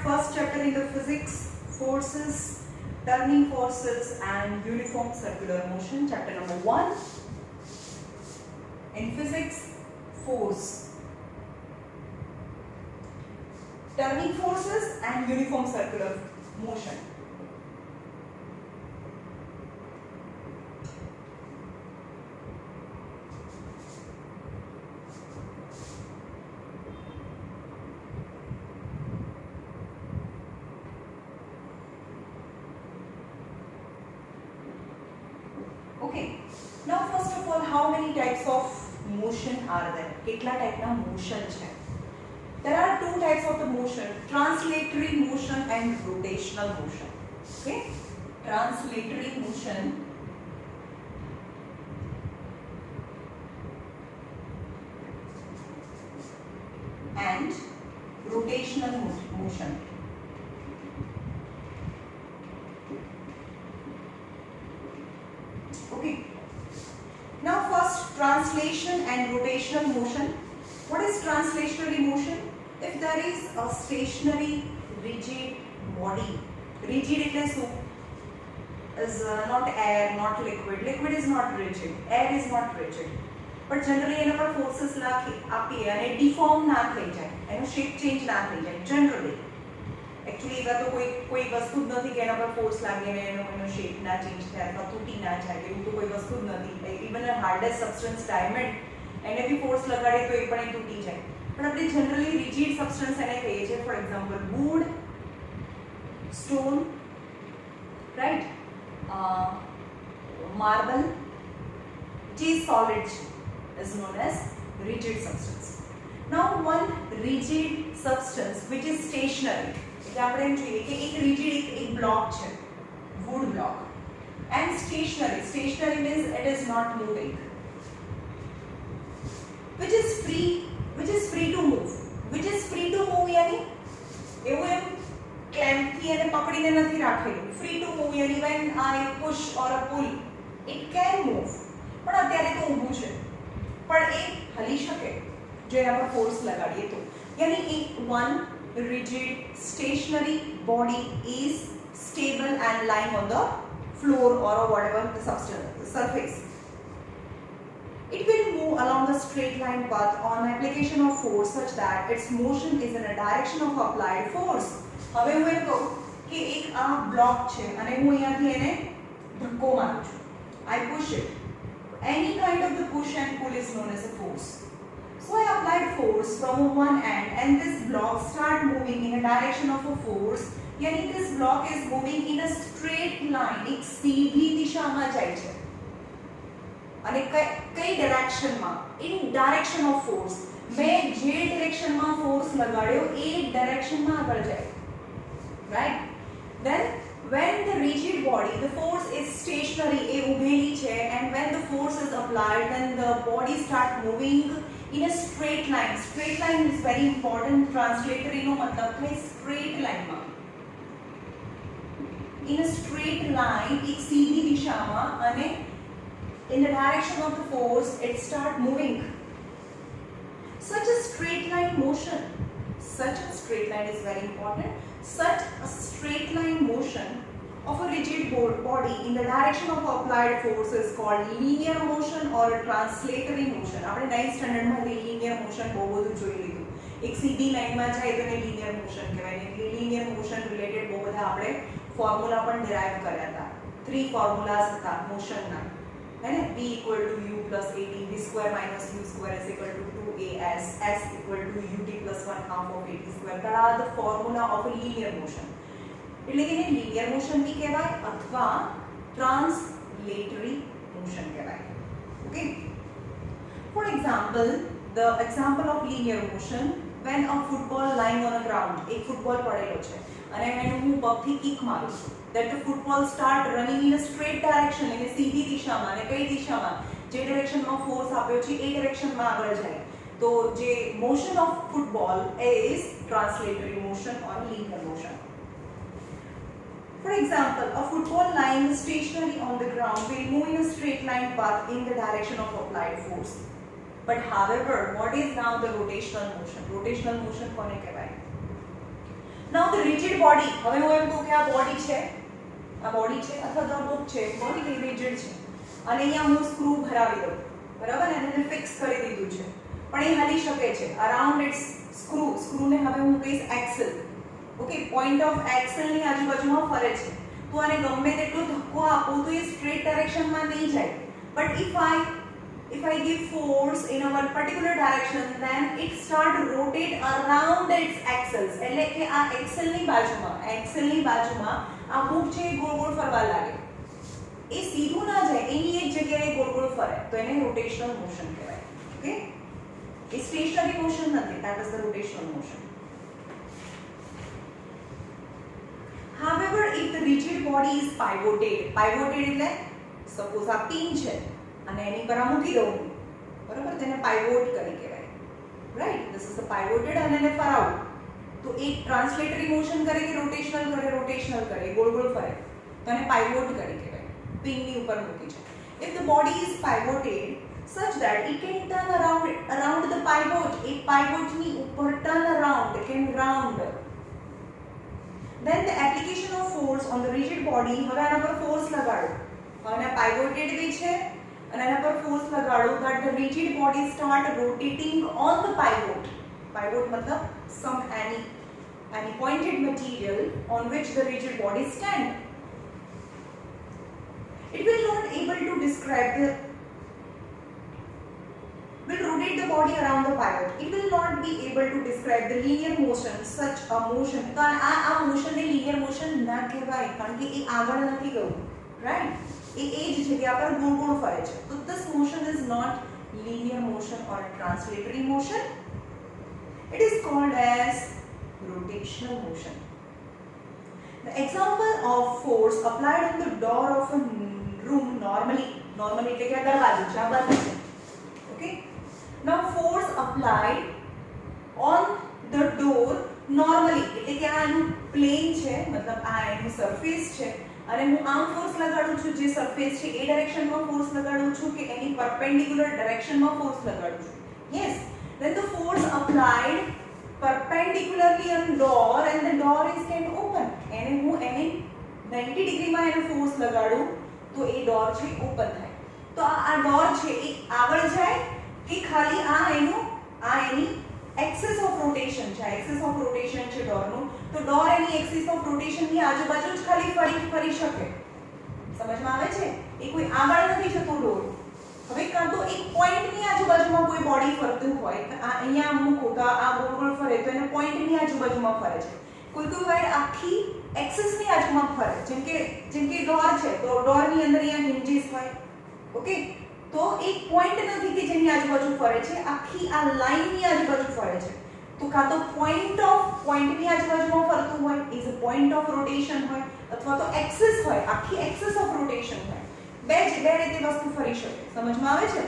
first chapter in the physics, forces, turning forces and uniform circular motion. Chapter number 1 in physics, force, turning forces and uniform circular motion. Okay, now first of all, how many types of motion are there? કેટલા ટાઈપના motion છે? There are two types of the motion, translatory motion and rotational motion. Okay, translatory motion and rotational motion. Okay, now first translation and rotational motion. What is translationary motion? If there is a stationary rigid body, rigid એટલે શું? Is not air, not liquid. Liquid is not rigid, air is not rigid. But generally એના પર forces આપીએ અને deform ના થઈ જાય, એનો shape change ના થઈ જાય generally. Actually એવા તો કોઈ વસ્તુ જ નથી કે એના પર ફોર્સ લાગે અને એનો શેપ ના ચેન્જ થાય અથવા તૂટી ના જાય, એવું તો કોઈ વસ્તુ જ નથી. Even a hardest substance diamond, એને બી ફોર્સ લગાડે તો એ પણ એ તૂટી જાય. પણ આપણે જનરલી રિજિડ સબસ્ટન્સ એને કહીએ છીએ. For example wood, stone, right, marble, જે સોલિડ છે is known as rigid substance. Now one rigid substance which is stationary, એટલે આપણે એમ જોઈએ કે એક rigid એક બ્લોક છે, wood block, and stationary means it is not moving, which is free to move यानी એવું એમ clamp થી એને પકડીને નથી રાખેલું. free to move यानी when I push or a pull it can move, પણ અત્યારે તો ઊભું છે પણ એ હલી શકે જો એના પર ફોર્સ લગાડીએ તો. यानी एक one rigid stationary body is stable and lying on the floor or whatever the substance, the surface. It will move along a straight line path on application of force such that its motion is in a direction of applied force. હવે હું એમ કહું કે એક આ block છે અને હું અહીંયાથી એને ધક્કો મારું છું. I push it. Any kind of the push and pull is known as a force. So I applied force from one end and this block start moving in a direction of a force. यानी this block is moving in a straight line, एक सीधी दिशाમાં જાય છે. અને કઈ ડાયરેક્શનમાં? in direction of force. મેં જે ડાયરેક્શનમાં force લગાડ્યો એ ડાયરેક્શનમાં આગળ જાય. Right? Then when the rigid body, the force is stationary, એ ઊભેલી છે, and when the force is applied then the body start moving in a straight line. Straight line is very important. Translatory નો મતલબ થાય straight line માં. In a straight line, એક સીધી દિશામાં અને in the direction of the force it start moving. Such a straight line motion, such a straight line is very important. Such a straight line motion of a rigid body in the direction of applied force is called linear motion or a translatory motion. આપણે 9th standard માં linear motion બહુ બધું જોઈ લીધું. એક સીધી લાઈનમાં જાય તો એને linear motion કહેવાય. એટલે linear motion related બહુ બધા આપણે ફોર્મ્યુલા પણ derive કર્યા હતા. 3 ફોર્મ્યુલાસ હતા મોશનના, है ना? v equal to u plus at, v square minus u square is equal to 2as, s equal to ut plus 1/2 of at square. that are the formula of a linear motion. એટલે કે એને linear motion બી કહેવાય અથવા translatory motion કહેવાય. Okay, for example, the example of linear motion, when a football lying on a ground, એક football પડેલો છે અને એને હું પગથી કિક મારું છું, that the football start running in a straight direction, એટલે સીધી દિશામાં. અને કઈ દિશામાં? જે ડાયરેક્શનમાં ફોર્સ આપ્યો છે એ ડાયરેક્શનમાં આગળ જાય. તો જે motion of football is translatory motion or linear motion. For example, a football lying stationary on the ground will move in a straight line path in the direction of applied force. But however, what is now the rotational motion? Rotational motion કોને કહેવાય? નાઉ the rigid body, હવે હું એમ કહું કે આ body છે, આ body છે અથવા તો આ બુક છે, બોડી કે રિજિડ છે અને અહીંયા હું સ્ક્રૂ ભરાવી દઉં, બરાબર, અને એને ફિક્સ કરી દીધું છે, પણ એ હલી શકે છે અરાઉન્ડ ઇટ્સ સ્ક્રૂને હવે હું કહીશ એક્સેલ. ઓકે, પોઈન્ટ ઓફ એક્સેલની આજુબાજુમાં ફરે છે, તો આને ગમે તેટલો ધક્કો આપો તો એ સ્ટ્રેટ ડાયરેક્શનમાં નહીં જાય. But if I give force in a one particular direction, then it start rotate around its axis. એટલે કે આ એક્સેલની બાજુમાં આ બુક છે એ ગોળ ગોળ ફરવા લાગે. એ સીધું ના જાય, એની એક જગ્યાએ ગોળ ગોળ ફરે, તો એને રોટેશનલ મોશન કહેવાય. ઓકે, એ સ્ટેશનરી મોશન નથી, that is the rotational motion. However, if the rigid body is pivoted એટલે સપોઝ આ પિન છે અને એની પર આ મૂકી દઉં, બરાબર, તેને પાઇવોટ કરી કહેવાય, રાઈટ? ધીસ ઇઝ ધ પાઇવોટેડ, અને એને ફરાવું તો એક ટ્રાન્સલેટરી મોશન કરે કે રોટેશનલ કરે, ગોળ ગોળ ફરે, તો એને પાઇવોટ કરી કહેવાય, પિનની ઉપર મૂકી છે. If the body is pivoted such that it can turn around the pivot, એ પાઇવોટની ઉપર turn around, it can round, then the application of force on the rigid body, હવે આના પર ફોર્સ લગાડો, હવે પાઇવોટેડ બી છે અને એના પર ફોર્સ લગાડો, that the rigid body start rotating on the pivot. Pivot મતલબ some any pointed material on which the rigid body stand. It will not able to describe will rotate the body around the pivot. It will not be able to describe the linear motion, such a motion. તો આ motion ને linear motion ના કહેવાય, કારણ કે એ આગળ નથી ગયું, right? એ જ જગ્યા પર ગોળ ગોળ ફરે છે. તો this motion is not linear motion or a translatory motion. It is called as rotational motion. The example of force applied on the door of a room normally એટલે કે દરવાજો છે, આ બંધ છે. Okay, now force applied on the door normally એટલે કે આ એનું પ્લેન છે, મતલબ આ એનું સરફેસ છે અને હું આમ ફોર્સ લગાડું છું, જે સરફેસ છે એ ડાયરેક્શનમાં ફોર્સ લગાડું છું કે એની પરપેન્ડિક્યુલર ડાયરેક્શનમાં ફોર્સ લગાડું છું? Yes, then the force applied perpendicularly on door and the door is can open. એને હું 90 ડિગ્રીમાં એને ફોર્સ લગાડું તો એ ડોર છે ઓપન થાય. તો આ ડોર છે એ આગળ જાય કે ખાલી એની એક્સિસ ઓફ રોટેશન છે, એક્સિસ ઓફ રોટેશન છે ડોરનું, તો ડોર એની એક્સિસ ઓફ રોટેશનની આજુબાજુ જ ખાલી ફરી શકે. સમજમાં આવે છે? એ કોઈ આગળ નથી જતું ડોર. હવે કાં તો એક પોઈન્ટની આજુબાજુમાં કોઈ બોડી ફરતું હોય, અહીંયા મૂકો તો આ ગોળ ગોળ ફરે, તો એને પોઈન્ટની આજુબાજુમાં ફરે છે. કોઈ વાર આખી એક્સિસની આજુબાજુમાં ફરે, જેમ કે ડોર છે તો ડોરની અંદર અહીંયા હિન્જીસ હોય. ઓકે, તો એક પોઈન્ટ નથી કે જેની આજુબાજુ ફરે છે, આખી આ લાઈનની આજુબાજુ ફરે છે. તો કાં તો પોઈન્ટની આજુબાજુમાં ફરતું હોય, is a point of rotation હોય, અથવા તો એક્સિસ હોય, આખી એક્સિસ ઓફ રોટેશન હોય. બે રીતે વસ્તુ ફરી શકે. સમજમાં આવે છે?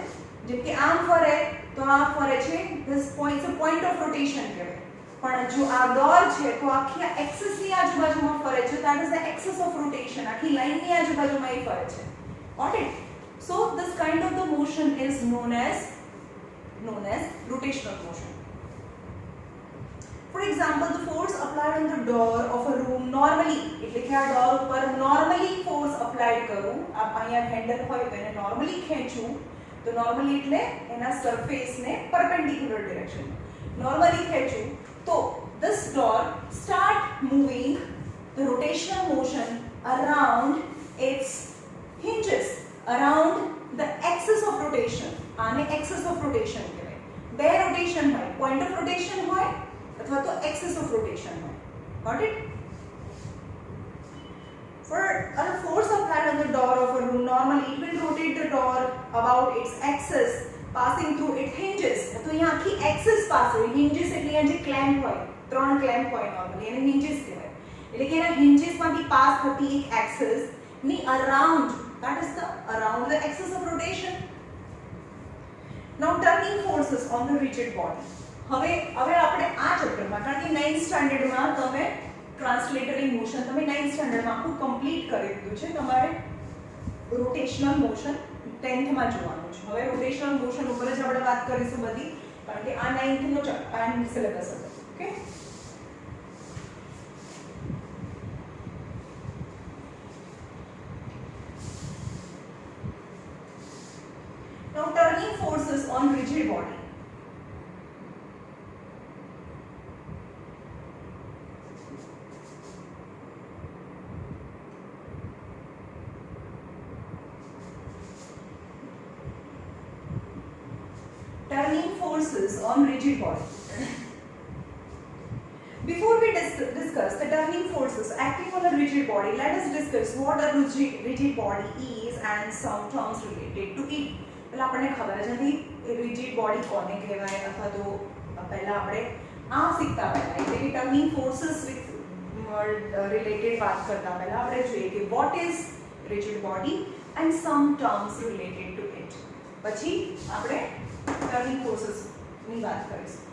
જેમ કે આમ ફરે તો આ ફરે છે, this point is a point of rotation કહેવાય. પણ જો આ ડોર છે તો આખી એક્સિસની આજુબાજુમાં ફરે છે, that is the axis of rotation, આખી લાઈનની આજુબાજુમાં એ ફરે છે. Got it? So this kind of the motion is known as rotational motion. For example, the force applied on the door of a room normally એટલે કે આ door ઉપર normally force applied કરું, અહીંયા હેન્ડલ હોય તો એને normally ખેંચું, તો normally એટલે એના સરફેસ ને perpendicular direction normally ખેંચું, તો this door start moving the rotational motion around its hinges, around the axis of rotation. આને axis of rotation કહેવાય. બે રોટેશન હોય, point of rotation હોય અથવા તો axis of rotation હોય. Got it? For a force applied on the door of a room normally it will rotate the door about its axis passing through its hinges. તો અહીંયા આખી axis પાસે hinges એટલે અહીંયા જે clamp હોય, ત્રણ clamp હોય normally, એને hinges કહેવાય. એટલે કે એના hinges માંથી પાસ થતી એક axis ની around, that is around the axis of rotation. Now turning forces on the rigid body. હવે આપણે આ ચેપ્ટરમાં, કારણ કે 9th સ્ટાન્ડર્ડમાં તમે ટ્રાન્સલેટરી મોશન તમે 9th સ્ટાન્ડર્ડમાં આખું કમ્પ્લીટ કરી દીધું છે. તમારે રોટેશનલ મોશન 10th માં જોવાનું છે. હવે રોટેશનલ મોશન ઉપર જ આપણે વાત કરીશું બધી, કારણ કે આ 9th નો સિલેબસ હતો. Okay, on rigid body. Turning forces on rigid body. Before we discuss the turning forces acting on a rigid body, let us discuss what a rigid body is and some terms related to it. પહેલા આપણને ખબર જ નથી rigid body કોને કહેવાય અથવા તો પહેલા આપણે આ શીખતા પહેલા એટલે કે turning forces with related વાત કરતા પહેલા આપણે જોઈએ કે what is rigid body and some terms related to it. પછી આપણે turning forces ની વાત કરીશું.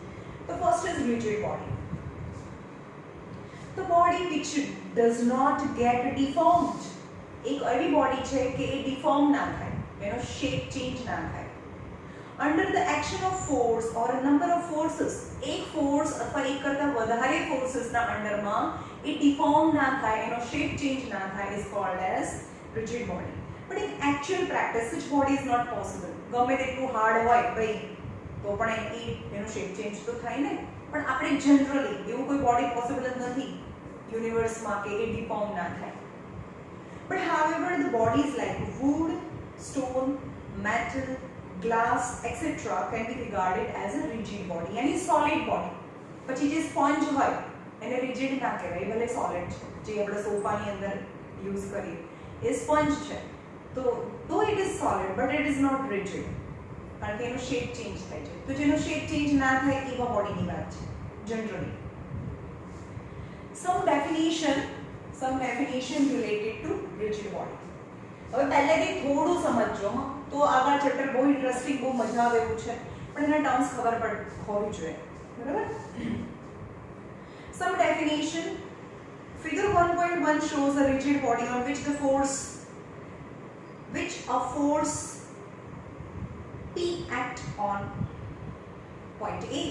The first is rigid body. The body which does not get deformed. एक એવી body છે કે એ deform ના થાય, એનો shape change ના થાય. Under the action of force or a number of forces, એક force અથવા એક કરતા વધારે forces ના under માં એ deform ના થાય, એનો shape change ના થાય is called as rigid body. But in actual practice, such body is not possible. ગમે તેટલું hard હોય ભાઈ તો પણ એનો shape change તો થાય ને. પણ આપણે generally એવું કોઈ body possible જ નથી યુનિવર્સમાં કે એ deform ના થાય. But however, the bodies like wood, stone, metal, glass, etc. can be regarded as a rigid body. यानी solid body. પછી જે sponge હોય એને rigid ના કહેવાય, ભલે solid છે. જે આપણે સોફાની અંદર યુઝ કરીએ એ sponge છે. તો though it is solid, but it is not rigid. કારણ કે એનો shape change થાય છે. તો જેનો shape change ના થાય એવા બોડીની વાત છે generally. Some definition related to rigid body. હવે પહેલેથી થોડું સમજજો તો આગળ ચેપ્ટર બહુ ઇન્ટરેસ્ટિંગ બહુ મજા આવે એવું છે પણ એના ટર્મ્સ ખબર હોવી જોઈએ બરાબર. Some definition. Figure 1.1 shows a rigid body on which a force P act on point A.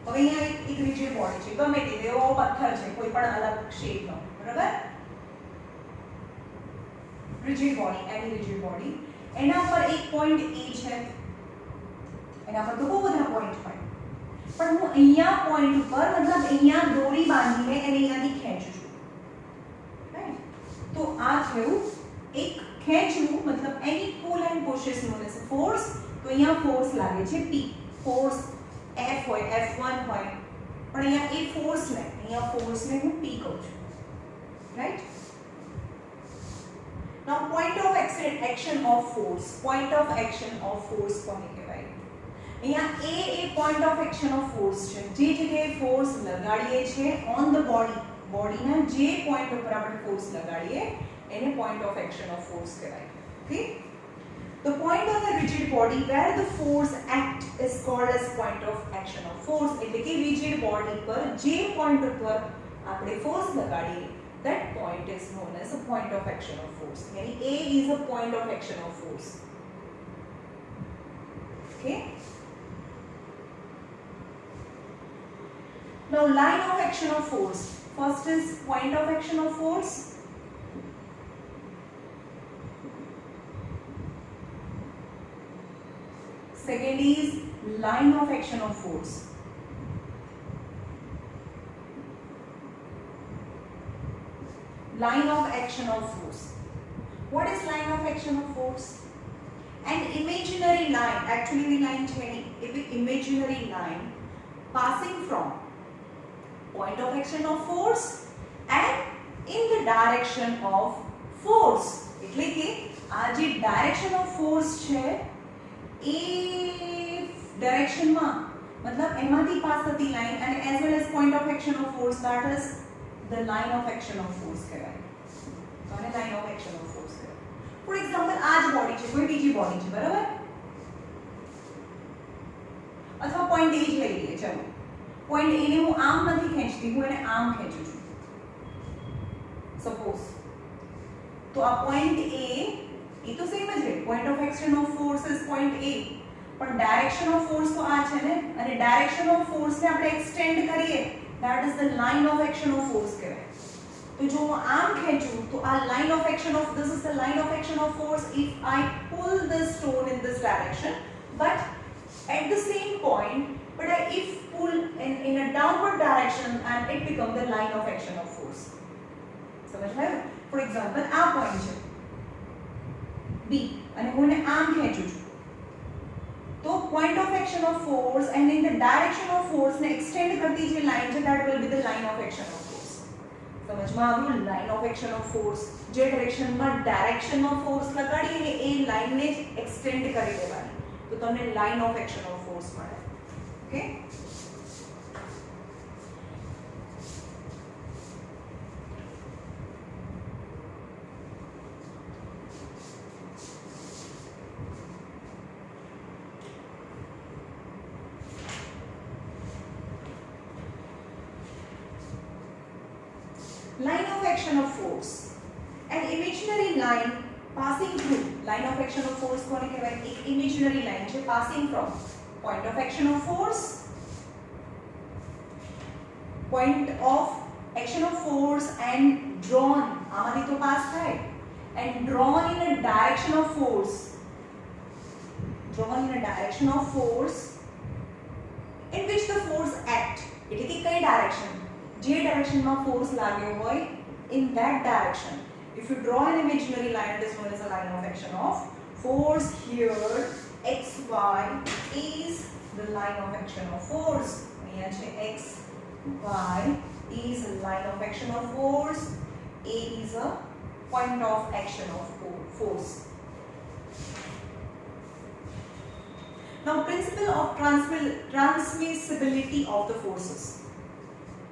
હવે અહીંયા એક rigid body છે ગમે તે એવો પથ્થર છે કોઈ પણ અલગ શેપનો બરાબર. rigid body, any rigid body, એના પર એક પોઈન્ટ A છે, એના પર તો બહુ બધા પોઈન્ટ હોય પણ હું અહીંયા પોઈન્ટ ઉપર મતલબ અહીંયા દોરી બાંધીને એને અહીંયાથી ખેંચું છું રાઈટ. તો આ થયું એક ખેંચવું મતલબ any pull and push is known as force. તો અહીંયા ફોર્સ લાગે છે P, ફોર્સ F હોય F1 હોય પણ અહીંયા એ ફોર્સ ને અહીંયા ફોર્સ ને હું P કહું છું right. Now point of action of force. Point of action of force કોને કહેવાય? અહીંયા A A point of action of force છે. જે જગ્યાએ ફોર્સ લગાડીએ છે on the body, બોડીના જે પોઈન્ટ ઉપર આપણે ફોર્સ લગાડીએ એને point of action of force કહેવાય. Okay? The point of a rigid body where the force act is called as point of action of force. એટલે કે rigid body પર જે point ઉપર આપણે force લગાડીએ that point is known as a point of action of force. Yani A is a point of action of force. Okay. Now line of action of force. First is point of action of force. Second is line of action of force. Line of action of force. What is line of action of force? An imaginary line, actually the line imaginary line passing from point of action of force and in the direction of force. એટલે કે આ જે direction of force છે એ direction માં મતલબ એમાંથી pass થતી line અને as well as point of action of force, that is the line of action of force કહેવાય. કોને line of action of force કહેવાય? ફોર એક્ઝામ્પલ આ જ બોડી છે, કોઈ બીજી બોડી છે બરાબર, અથવા પોઈન્ટ A જ લઈ લઈએ. ચલો પોઈન્ટ A ને હું આમ નથી ખેંચતી, હું એને આમ ખેંચું છું સપોઝ. તો આ પોઈન્ટ A એ તો સેમ જ રહે, point of action of force is point A, પણ ડાયરેક્શન ઓફ ફોર્સ તો આ છે ને, અને ડાયરેક્શન ઓફ ફોર્સ ને આપણે એક્સટેન્ડ કરીએ that is the line of action of force કહેવાય. તો જો હું આમ ખેંચું તો આ line of action of, this is the line of action of force if I pull the stone in this direction, but at the same point, but if pull in a downward direction and it becomes the line of action of force. समझ में? For example, આ point છે B અને હું એને આમ ખેંચું છું તો point of action of force and in the direction of force ને extend કરતી જે line છે that will be the line of action of force. સમજમાં આવ્યું? line of action of force જે direction માં direction માં force લગાડીએ એ line ને extend કરી દેવાની તો તમને line of action of force મળે. Okay? Line of action of force. An imaginary line passing through. Line of action of force કોને કહેવાય? એક imaginary line છે passing from point of action of force. Point of action of force and drawn. આમાંથી તો pass થાય. And drawn in a direction of force. Drawn in a direction of force in which the force act. એટલે કે કઈ direction? જે ડાયરેક્શનમાં force લાગ્યો હોય in that direction. If you draw an imaginary line, it is known as a line of action of force. Here xy is the line of action of force. અહીંયા છે xy is a line of action of force. A is a point of action of force. Now, principle of transmissibility of the forces.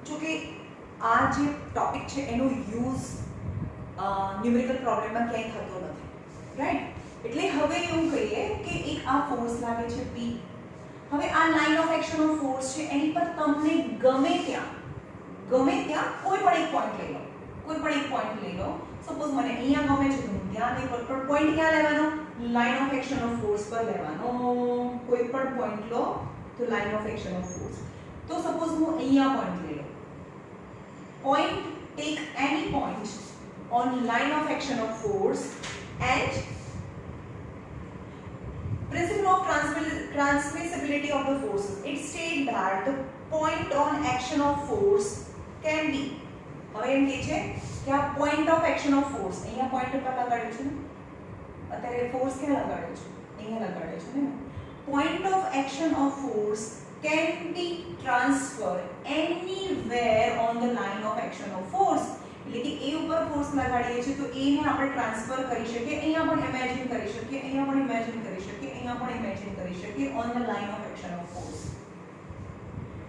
જો કે આ જે topic છે એનો use numerical પ્રોબ્લેમમાં ક્યાંય થતો નથી, રાઈટ? એટલે હવે એવું કહીએ કે એક આ ફોર્સ લાગે છે P. હવે આ line of action of force છે એની પર તમને ગમે ત્યાં કોઈ પણ એક પોઈન્ટ લઈ લો, કોઈ પણ એક પોઈન્ટ લઈ લો. સપોઝ મને અહીંયા ગમે છે તો હું ત્યાં નહીં, પણ પોઈન્ટ ક્યાં લેવાનો? Line of action of force પર લેવાનો. કોઈ પણ પોઈન્ટ લો તો line of action of force. તો સપોઝ હું અહીંયા પોઈન્ટ લઈ લઉં. Point, take any point on line of action of force and principle of transmissibility of the forces. It states that the point on action of force can be. હવે એમ કહે છે કે આ point of action of force અહીંયા point ઉપર લગાડ્યું છે ને, અત્યારે force ક્યાં લગાડ્યો છે? અહીંયા લગાડ્યો છે ને. Point of action of force can be transferred anywhere on the line of action of force. એટલે કે એ ઉપર ફોર્સ લગાડીએ છીએ તો એ ને આપણે ટ્રાન્સફર કરી શકીએ, અહીંયા પણ ઇમેજિન કરી શકીએ, અહીંયા પણ ઇમેજિન કરી શકીએ, અહીંયા પણ ઇમેજિન કરી શકીએ on the line of action of force.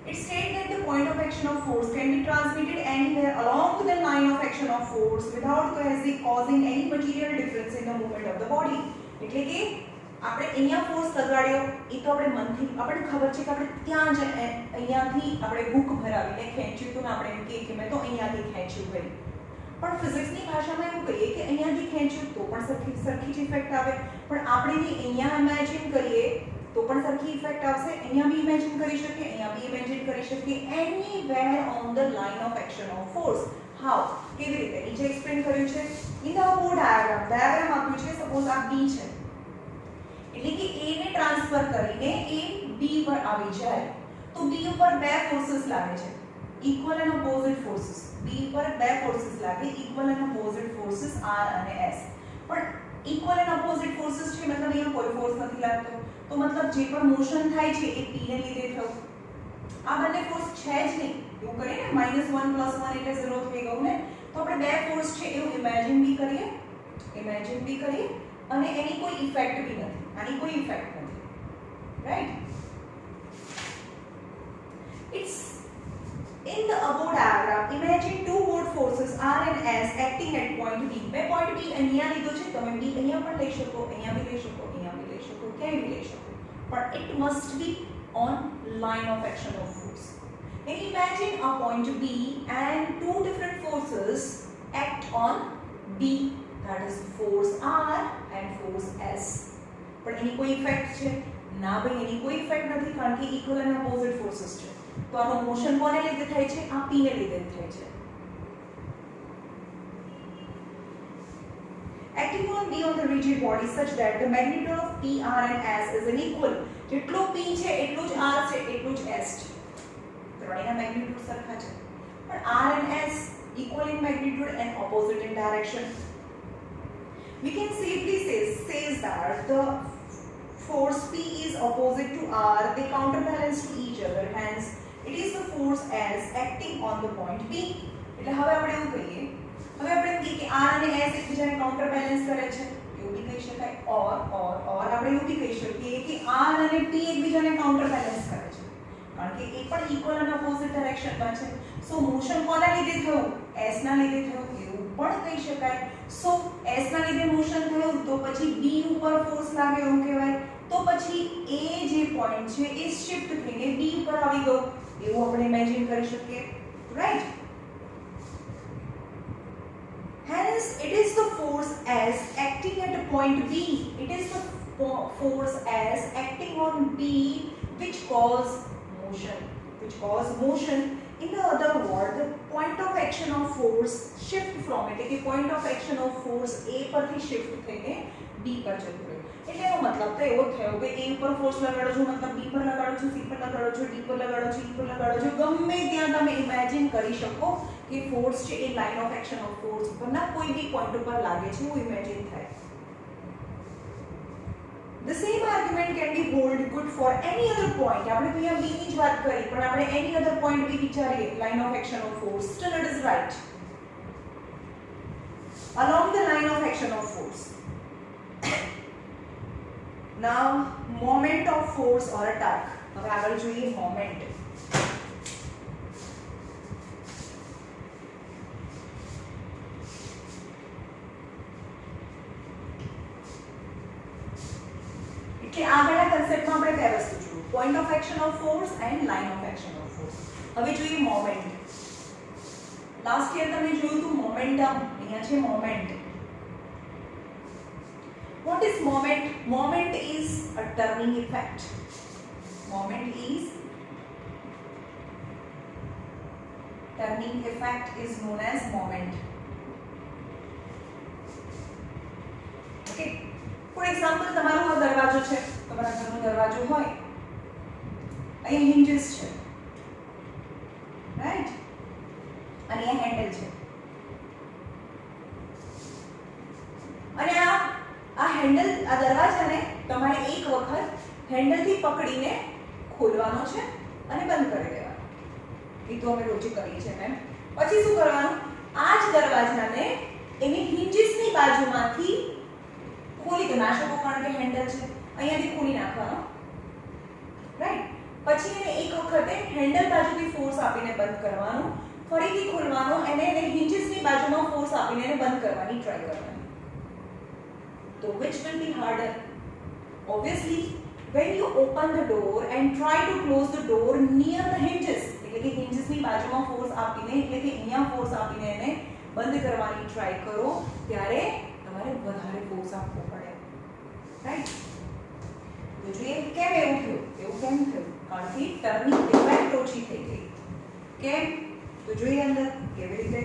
It states that the point of action of force can be transmitted anywhere along the line of action of force without causing any material difference in the movement of the body. એટલે કે આપણે અહીંયા force લગાડ્યો એ તો આપણે મનથી આપણને ખબર છે કે આપણે ત્યાં જ અહીંયાથી આપણે હુક ભરાવીને ખેંચ્યું તો આપણે એમ કહીએ કે મેં તો અહીંયાથી ખેંચ્યું ભાઈ, પણ ફિઝિક્સની ભાષામાં એવું કહીએ કે અહીંયાથી ખેંચ્યું તો પણ સરખી જ ઇફેક્ટ આવે, પણ આપણે અહીંયા ઇમેજિન કરીએ તો પણ સરખી ઇફેક્ટ આવશે. અહીંયા બી ઇમેજિન કરી શકીએ, અહીંયા બી ઇમેજિન કરી શકીએ. Anywhere on the line of action of force. How? કેવી રીતે? નીચે એક્સપ્લેન કર્યું છે ઇન ધ ડાયાગ્રામ આપ્યું છે. સપોઝ આ બી છે એટલે કે A ને ટ્રાન્સફર કરીને A B પર આવી જાય તો B ઉપર બે ફોર્सेस લાગે છે, ઇક્વલ એન્ડ ઓપોઝિટ ફોર્सेस. B પર બે ફોર્सेस લાગે, ઇક્વલ એન્ડ ઓપોઝિટ ફોર્सेस R અને S. પણ ઇક્વલ એન્ડ ઓપોઝિટ ફોર્सेस છે મતલબ અહીંયા કોઈ ફોર્સ નથી લાગતો, તો મતલબ જે પણ મોશન થાય છે એ P ને લીધે થયું. આ બંને ફોર્સ છે જ નહીં, એવું કરીએ ને -1 + 1 એટલે 0 થઈ ગયું ને, તો આપણે બે ફોર્સ છે એવું ઇમેજિન બી કરીએ અને એની કોઈ ઇફેક્ટ બી નથી, આની કોઈ ઇફેક્ટ નથી, right? It's in the above diagram. Imagine two both forces R and S acting at point B. મેં point B અહીંયા લીધો છે, તમે B અહીંયા પણ લઈ શકો, અહીંયા બી લઈ શકો, અહીંયા બી લઈ શકો, ક્યાંય બી લઈ શકો, but it must be on line of action of force. And imagine a point B and two different forces act on B, that is force R and force S. પણ એની કોઈ ઇફેક્ટ છે ના ભાઈ, એની કોઈ ઇફેક્ટ નથી કારણ કે equal અને ઓપોઝિટ ફોર્सेस છે. તો આનો મોશન કોને લીધે થાય છે? આ P ને લીધે થાય છે. acting on B on the rigid body such that the magnitude of P, R and S is unequal. જેટલો P છે એટલું જ R છે એટલું જ S છે. ત્રણેયના મેગ્નીટ્યુડ સરખા છે. પણ R and S equal in magnitude and opposite in direction. We can safely say that the force P is opposite to R, they counterbalance to each other, hence it is the force as acting on the point P. એટલે હવે આપણે એવું કહીએ, હવે આપણે એમ કહીએ કે R અને S એકબીજાને કાઉન્ટરબેલેન્સ કરે છે, એવું બી કહી શકાય. ઓર આપણે એવું બી કહી શકીએ કે R અને P એકબીજાને કાઉન્ટરબેલેન્સ કરે છે, કારણ કે એ પણ ઇક્વલ અને ઓપોઝિટ ડાયરેક્શનમાં છે. સો મોશન કોના લીધે થયું? S ના લીધે થયું, એવું પણ કહી શકાય. સો S ના લીધે મોશન થયું તો પછી B ઉપર ફોર્સ લાગે એવું કહેવાય. તો પછી A જે પોઈન્ટ છે એ શિફ્ટ થઈને B ઉપર આવી ગયો, એવું આપણે ઇમેજિન કરી શકીએ, right? Hence it is the force as acting at a point B, it is the force as acting on B which cause motion. In the other word, the point of action of force shift from it, એટલે point of action of force A પરથી shift થઈને B પર જતું રહ્યું. એટલે એનો મતલબ તો એવો થયો કે A ઉપર ફોર્સ લગાડો છો મતલબ B પર લગાડો છો, C પર લગાડો છો, D પર લગાડો છો, E પર લગાડો છો, ગમે ત્યાં તમે ઇમેજિન કરી શકો કે ફોર્સ છે એ line of action of force ઉપરના કોઈ બી પોઈન્ટ ઉપર લાગે છે એવું ઇમેજિન થાય. The same argument can be hold good for any other point. આપણે તો અહીંયા B ની જ વાત કરી, પણ આપણે any other point બી વિચારીએ line of action of force, still it is right. Along the line of action of force. Now moment of force or a torque. હવે આગળ જોઈએ moment. કે આગળના કન્સેપ્ટમાં આપણે બે વસ્તુ જોયું, point of action of force end line of action of force. હવે જોઈએ મોમેન્ટ. લાસ્ટ યર તમે જોયું હતું મોમેન્ટમ, અહીંયા છે moment. What is moment? Moment is a turning effect. Moment is turning effect is known as moment. Okay. For example, તમારો આ દરવાજો છે, તમારા ઘરનો દરવાજો હોય, અહીંયા hinges છે, રાઈટ? અને અહીંયા હેન્ડલ છે. અને આ હેન્ડલ, આ દરવાજાને તમારે એક વખત હેન્ડલથી પકડીને ખોલવાનો છે અને બંધ કરી દેવાનો. એ તો અમે રોજ કરીએ છીએ મેમ. પછી શું કરવાનું? આ જ દરવાજાને એની hingesની બાજુમાંથી ખોલી તો ના શકો કારણ કે હેન્ડલ છે, અહીંયાથી ખોલી નાખવાનો, રાઈટ? પછી એને એક વખતે હેન્ડલ બાજુથી ફોર્સ આપીને બંધ કરવાનું, ફરીથી ખોલવાનો અને એને hingesની બાજુમાં ફોર્સ આપીને એને બંધ કરવાની ટ્રાય કરવાની. તો which will be harder? Obviously when you open the door and try to close the door near the hinges, એટલે કે hingesની બાજુમાં ફોર્સ આપીને, એટલે કે અહીંયા ફોર્સ આપીને એને બંધ કરવાની ટ્રાય કરો ત્યારે તમારે વધારે ફોર્સ આપવો પડે, રાઈટ? તો જોઈએ કેમ એવું થયું? એવું કેમ થયું? કારણ કે ટર્નિંગ ઇફેક્ટ ઓછી થઈ ગઈ. કેમ? તો જોઈએ અંદર કેવી રીતે.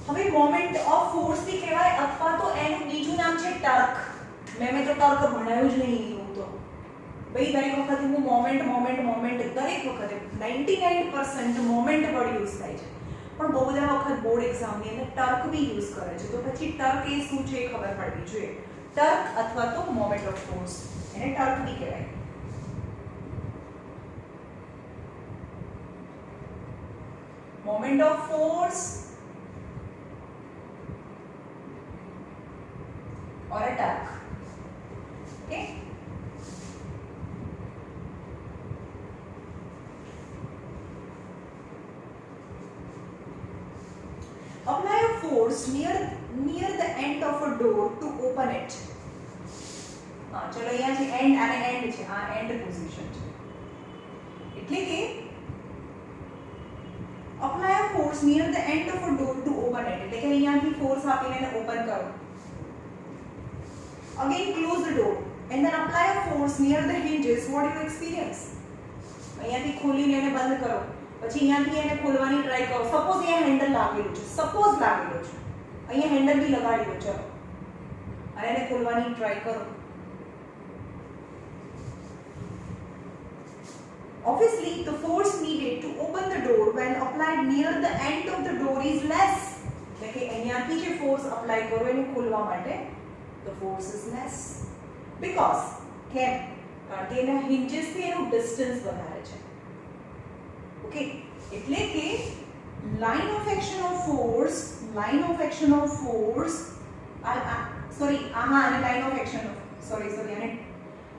હવે મોમેન્ટ ઓફ ફોર્સ બી કહેવાય અથવા તો એનું બીજું નામ છે ટર્ક. મેં તો ટર્ક ભણાયું જ નહીં એવું તો. ભાઈ દરેક વખતે હું મોમેન્ટ દરેક વખતે 99% મોમેન્ટ વર્ડ યુઝ થાય છે, પણ બહુ બધા વખત બોર્ડ એક્ઝામની અંદર ટર્ક બી યુઝ કરે છે. તો પછી ટર્ક એ શું છે એ ખબર પડવી જોઈએ. ટર્ક અથવા તો મોમેન્ટ ઓફ ફોર્સ, એને ટર્ક બી કહેવાય. Moment of force or a torque. Okay. Apply a force near the end of a door to open it. હા ચલો અહીંયા છે એન્ડ, આને એન્ડ છે, આ એન્ડ પોઝિશન છે. એટલે કે apply a force near the end of a door to open it, એટલે કે અહીંયાથી ફોર્સ આપીને એને ઓપન કરો. Again close the door and then apply a force near the hinges. What do you experience? અહીંયાથી ખોલીને એને બંધ કરો, પછી અહીંયાથી એને ખોલવાની ટ્રાય કરો. સપોઝ અહીંયા હેન્ડલ લાગેલું છે, અહીંયા હેન્ડલ બી લગાડી દો, ચલો અને એને ખોલવાની ટ્રાય કરો. Obviously, the force needed to open the door when applied near the end of the door is less. એટલે કે અહીંયાથી જે ફોર્સ અપ્લાય કરો એને ખોલવા માટે the force is less. Because કેમ? કારણ કે એના hinges થી એનું ડિસ્ટન્સ વધારે છે. ઓકે, એટલે કે line of action of force આને line of action of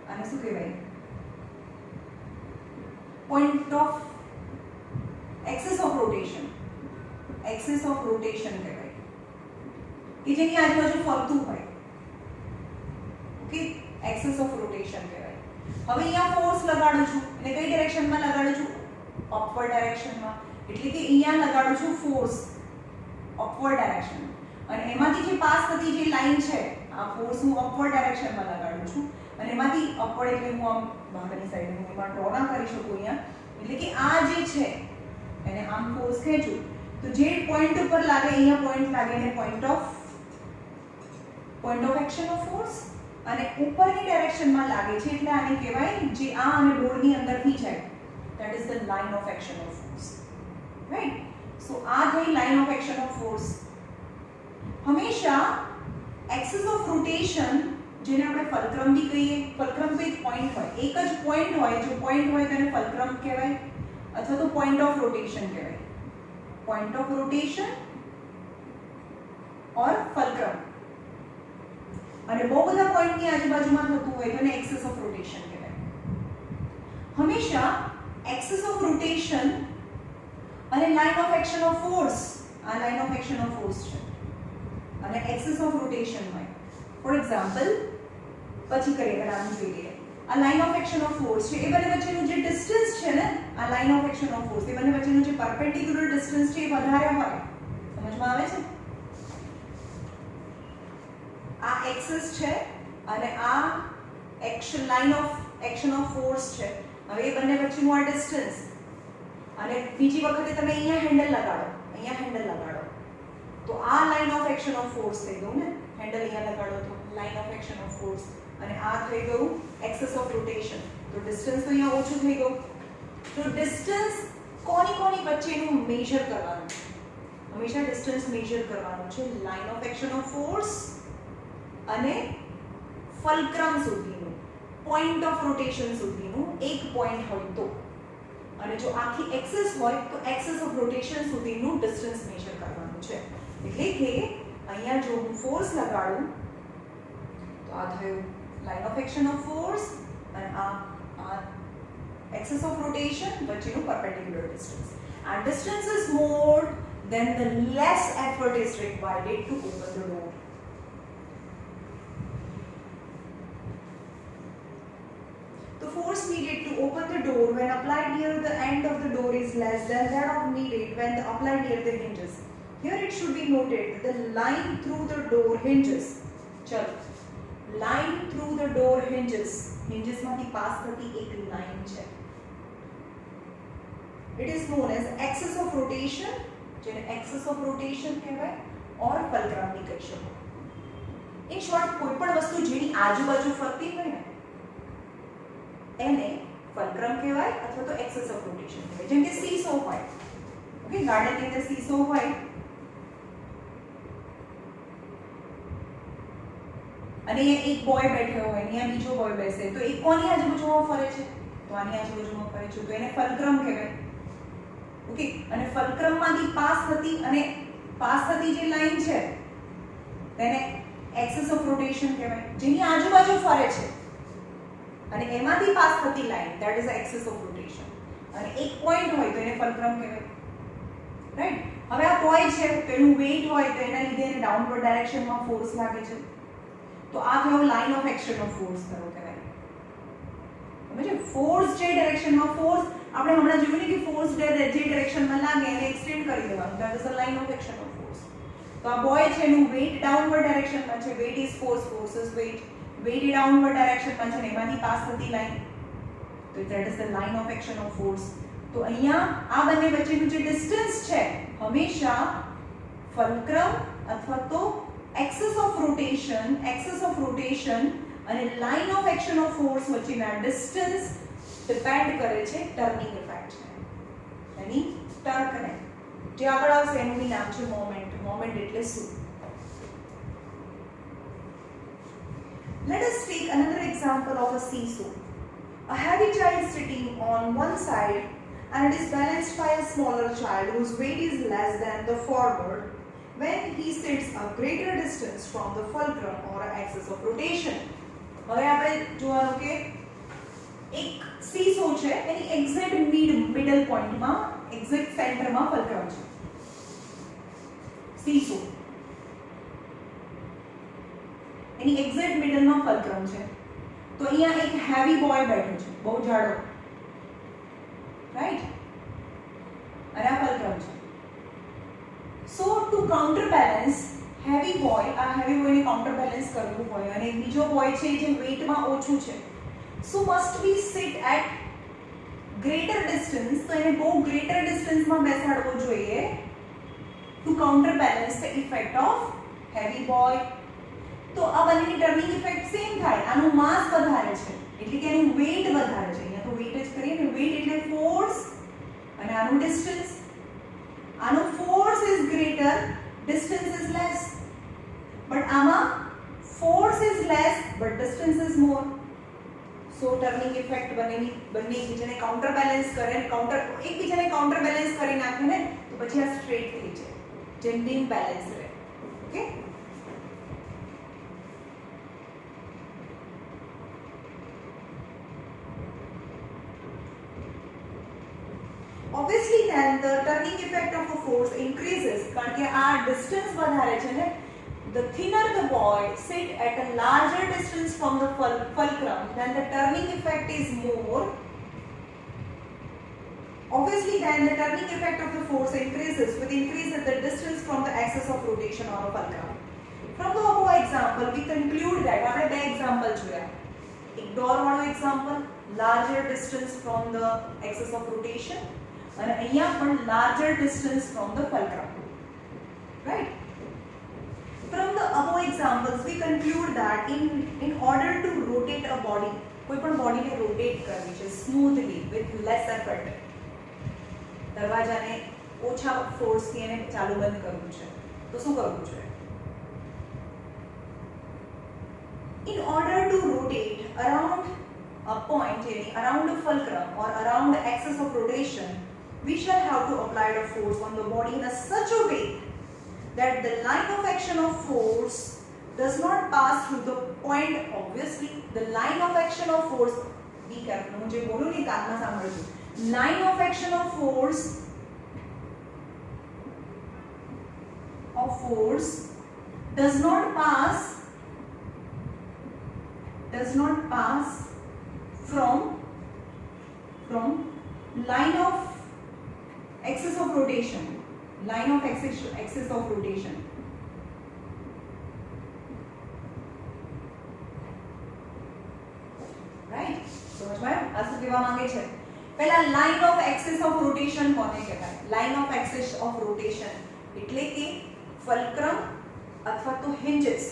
આને શું કહેવાય? point of axis of rotation કહેવાય કે જેની આજુબાજુ ફરતું હોય. ઓકે, axis of rotation કહેવાય. હવે અહીંયા ફોર્સ લગાડું છું અને કઈ ડિરેક્શનમાં લગાડું છું? અપવર્ડ ડિરેક્શનમાં. એટલે કે અહીંયા લગાડું છું ફોર્સ અપવર્ડ ડિરેક્શન અને એમાંથી જે પાસ થતી જે લાઈન છે આ ફોર્સ હું અપવર્ડ ડિરેક્શનમાં લગાડું છું અને એમાંથી અપવર્ડ એટલે હું આમ બહારની સાઈડે હું એમાં ડ્રો ના કરી શકું અહીંયા. એટલે કે આ જે છે એને આમ ફોર્સ ખેંચું તો જે પોઈન્ટ ઉપર લાગે અહીંયા પોઈન્ટ લાગે એને point of action of force અને ઉપરની ડિરેક્શનમાં લાગે છે એટલે આને કહેવાય જે આ અને ડોરની અંદરથી જાય that is the line of action of force, right? So આ થઈ line of action of force. હંમેશા axis of rotation જેને આપણે ફલક્રમ બી કહીએ, ફલક્રમ તો એક પોઈન્ટ હોય, એક જ પોઈન્ટ હોય, જો પોઈન્ટ હોય તેને ફલક્રમ કહેવાય અથવા તો પોઈન્ટ ઓફ રોટેશન કહેવાય. પોઈન્ટ ઓફ રોટેશન ઓર ફલક્રમ. અને બહુ બધા પોઈન્ટની આજુબાજુમાં થતું હોય તો એને એક્સિસ ઓફ રોટેશન કહેવાય. હંમેશા એક્સિસ ઓફ રોટેશન અને line of action of force, આ line of action of force છે અને એક્સિસ ઓફ રોટેશન હોય. ફોર એક્ઝામ્પલ પછી કરીએ આનું જોઈએ. આ line of action of force છે એ બંને વચ્ચેનું જે ડિસ્ટન્સ છે ને આ line of action of force એ બંને વચ્ચેનું જે પરપેન્ડિક્યુલર ડિસ્ટન્સ છે એ વધારે હોય. સમજમાં આવે છે? આ એક્સિસ છે અને આ action line of action of force છે. હવે એ બંને વચ્ચેનું આ ડિસ્ટન્સ અને બીજી વખતે તમે અહીંયા હેન્ડલ લગાડો તો આ line of action of force થઈ ગયું ને. હેન્ડલ અહીંયા લગાડો તો line of action of force અને આ થઈ ગયું એક્સિસ ઓફ રોટેશન. તો ડિસ્ટન્સ તો અહીંયા ઓછું થઈ ગયું. તો ડિસ્ટન્સ કોની વચ્ચેનું મેજર કરવાનું છે? હંમેશા ડિસ્ટન્સ મેજર કરવાનું છે line of action of force અને ફલક્રમ સુધીનું, પોઈન્ટ ઓફ રોટેશન સુધીનું એક પોઈન્ટ હોય તો. અને જો આખી એક્સિસ હોય તો એક્સિસ ઓફ રોટેશન સુધીનું ડિસ્ટન્સ મેજર કરવાનું છે. એટલે કે અહીંયા જો હું ફોર્સ લગાડું તો આ થયું line of action of force અને આ એક્સિસ ઓફ રોટેશન વચ્ચેનું perpendicular distance. And distance is more, then the less effort is required to open the door. The force needed to open the door when applied near the end of the door is less than that of needed when applied near the hinges. Here it should be noted that the line through the door hinges. Chalo. Line through the door hinges. Hinges માંથી pass થતી એક line છે. It is known as axis of rotation, જેને axis of rotation કહેવાય or fulcrum ની કહી શકો. In short, કોઈ પણ વસ્તુ જેની આજુબાજુ ફરતી હોય ને એને ફલક્રમ કહેવાય અથવા તો એક્સિસ ઓફ રોટેશન કહેવાય. જેમ કે સીસો હોય, ઓકે, ગાર્ડનની અંદર સીસો હોય અને અહીંયા એક બોય બેઠો હોય અહીંયા બીજો બોય બેસે તો એ કોની આજુબાજુમાં ફરે છે? તો આની આજુબાજુમાં ફરે છે તો એને ફલક્રમ કહેવાય. ઓકે, અને ફલક્રમમાંથી પાસ થતી જે લાઈન છે તેને એક્સિસ ઓફ રોટેશન કહેવાય. જેની આજુબાજુ ફરે છે અને એમાંથી પાસ થતી line that is axis of rotation. અને એક પોઈન્ટ હોય તો એને ફલક્રમ કહેવાય. રાઈટ? હવે આ બોય છે તો એનું વેઇટ હોય તો એના લીધે એને ડાઉનવર્ડ ડાયરેક્શનમાં ફોર્સ લાગે છે તો આ થયો line of action of force થયો કહેવાય. સમજ્યો? ફોર્સ જે ડાયરેક્શનમાં ફોર્સ આપણે હમણાં જોયું ને કે ફોર્સ જે ડાયરેક્શનમાં લાગે એને એક્સટેન્ડ કરી દેવાનું that is the line of action of force. તો આ બોય છે એનું વેઇટ ડાઉનવર્ડ ડાયરેક્શનમાં છે. Weight is force, force is weight. Weight downward ડાયરેક્શનમાં છે ને એમાંથી પાસ થતી લાઈન તો that is the line of action of force. તો અહીંયા આ બંને વચ્ચેનું જે ડિસ્ટન્સ છે હંમેશા ફલક્રમ અથવા તો એક્સિસ ઓફ રોટેશન અને line of action of force વચ્ચેના ડિસ્ટન્સ ડિપેન્ડ કરે છે ટર્નિંગ ઇફેક્ટને, એની ટર્કને. જે આગળ આવશે એનું બી નામ છે મોમેન્ટ. મોમેન્ટ એટલે શું? Let us take another example of a seesaw. A heavy child sitting on one side and it is balanced by a smaller child whose weight is less than the former when he sits a greater distance from the fulcrum or axis of rotation. હવે આપણે જોવાનું કે એક seesaw છે એની exact middle પોઈન્ટમાં exact સેન્ટરમાં fulcrum છે. Seesaw એની exact મિડલમાં fulcrum છે. તો અહીંયા એક હેવી બોય બેઠો છે, બહુ જાડો, રાઈટ, અને આ ફલ્ક્રમ છે. So to counter balance heavy boy, આ હેવી બોયને કાઉન્ટર બેલેન્સ કરવું હોય અને બીજો બોય છે જે વેઇટમાં ઓછું છે, so must be sit at greater distance. તો એને બહુ ગ્રેટર ડિસ્ટન્સમાં બેસાડવો જોઈએ to counter balance the effect of heavy boy. તો આ બંનેની ટર્નિંગ ઇફેક્ટ સેમ થાય. આનું માસ વધારે છે એટલે કે એનું વેઇટ વધારે છે. અહીંયા તો વેઇટ જ કરીએ ને, વેઇટ એટલે ફોર્સ અને આનું ડિસ્ટન્સ. આનો force is greater, distance is less. But આમાં force is less but distance is more. So turning effect બંને એકબીજાને કાઉન્ટર બેલેન્સ કરે, એકબીજાને કાઉન્ટર બેલેન્સ કરી નાખે ને તો પછી આ સ્ટ્રેટ થઈ જાય, જેમ બિન બેલેન્સ રહે. Okay, obviously then the turning effect of a force increases કારણ કે આ distance વધારે છે ને. The thinner the boy sit at a larger distance from the fulcrum, then the turning effect is more. Obviously then the turning effect of the force increases with increase in the distance from the axis of rotation or a fulcrum. From the above example we conclude that આપણે બે example જોયા. એક door વાળો example, larger distance from the axis of rotation, અને અહીંયા પણ larger distance from the fulcrum, right? From the above examples we conclude that in order to rotate a body, કોઈ પણ બોડીને રોટેટ કરવી છે smoothly with less effort, દરવાજાને ઓછા ફોર્સથી એને ચાલુ બંધ કરવું છે તો શું કરવું જોઈએ? In order to rotate around a point, around a fulcrum or around the axis of rotation, we shall have to apply the force on the body in such a way that the line of action of force does not pass through the point. Obviously the line of action of force, be careful, मुझे बोलो नहीं कानना सांभळજો. Line of action of force does not pass from line of axis of rotation, axis of rotation. Right? સમજ માં આ શું કહેવા માંગે છે? પહેલા line of axis of rotation કોને કહેવાય? Line of axis of rotation એટલે કે ફલ્ક્રમ અથવા તો હિન્જીસ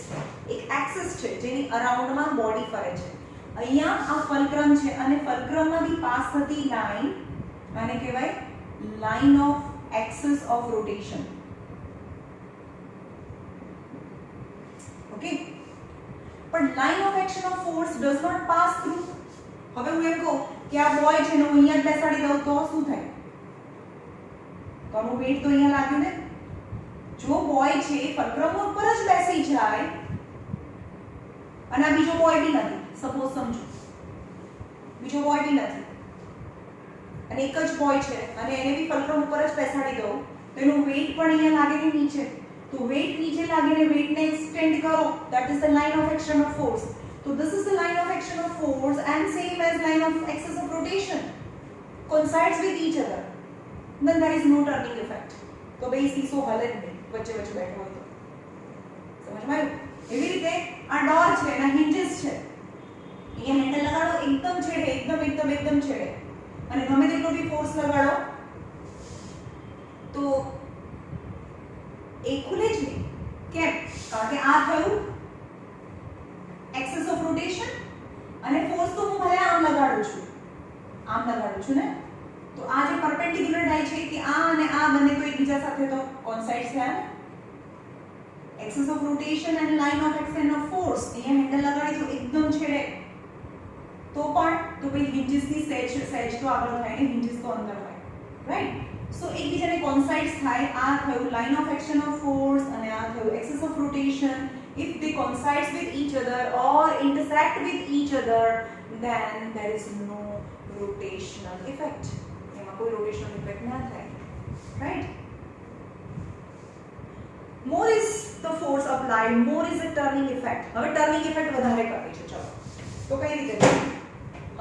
એક એક્સિસ છે જેની અરાઉન્ડમાં બોડી ફરે છે. અહીંયા આ ફલ્ક્રમ છે અને ફલ્ક્રમમાંથી પાસ થતી લાઇન આને કહેવાય line of axis of rotation. Okay, પણ line of action of force does not pass through. હવે હું એમ કહું કે આ બોય છે ને હું અહીંયા જ બેસાડી દઉં તો શું થાય? તો આનું વેઇટ તો અહીંયા લાગ્યું ને. જો બોય છે ફલ્ક્રમ ઉપર જ બેસી જાય અને આ બીજો બોય બી નથી, સપોઝ સમજો બીજો બોય બી નથી અને એક જ બોય છે અને એને બી ફલ્ક્રમ ઉપર જ બેસાડી દઉં તો એનું વેઇટ પણ અહીંયા લાગે ને નીચે. તો વેઇટ નીચે લાગીને વેઇટને એક્સટેન્ડ કરો, that is the line of action of force. So this is the line of action of force and same as line of axis of rotation coincides with each other. Then there is no turning effect. તો બે seesaw હલે જ નહીં વચ્ચે વચ્ચે બેઠો હોય તો. સમજમાં આવ્યું? એવી રીતે આ ડોર છે એના હિન્જીસ છે, અહીંયા હેન્ડલ લગાડો એકદમ છેડે, એકદમ છેડે અને ગમે તેટલો બી ફોર્સ લગાડો તો એ ખુલે જ નહીં. કારણ કે આ થયું એક્સિસ ઓફ રોટેશન અને ફોર્સ તો હું ભલે આમ લગાડું છું ને, તો આ જે પરપેન્ડિક્યુલર ડાય છે કે આ અને આ બંને તો એકબીજા સાથે તો કોન્સાઇડ થયા ને. Axis of rotation end line of action of force, અહીંયા હેન્ડલ લગાડી તો એકદમ છેડે તો પછી હિન્જીસ ની સેજ તો આગળ થાય ને, હિન્જીસ તો અંદર હોય, રાઈટ. સો એકબીજાને કોન્સાઇડ્સ થાય. આ થયું line of action of force અને આ થયું axis of rotation. If they coincide with each other or intersect with each other, then there is no rotational effect. એમાં કોઈ rotational effect ના થાય, right? More is the force applied, more is the turning effect. હવે turning effect વધારે કરવી છે. ચલો તો કઈ રીતે?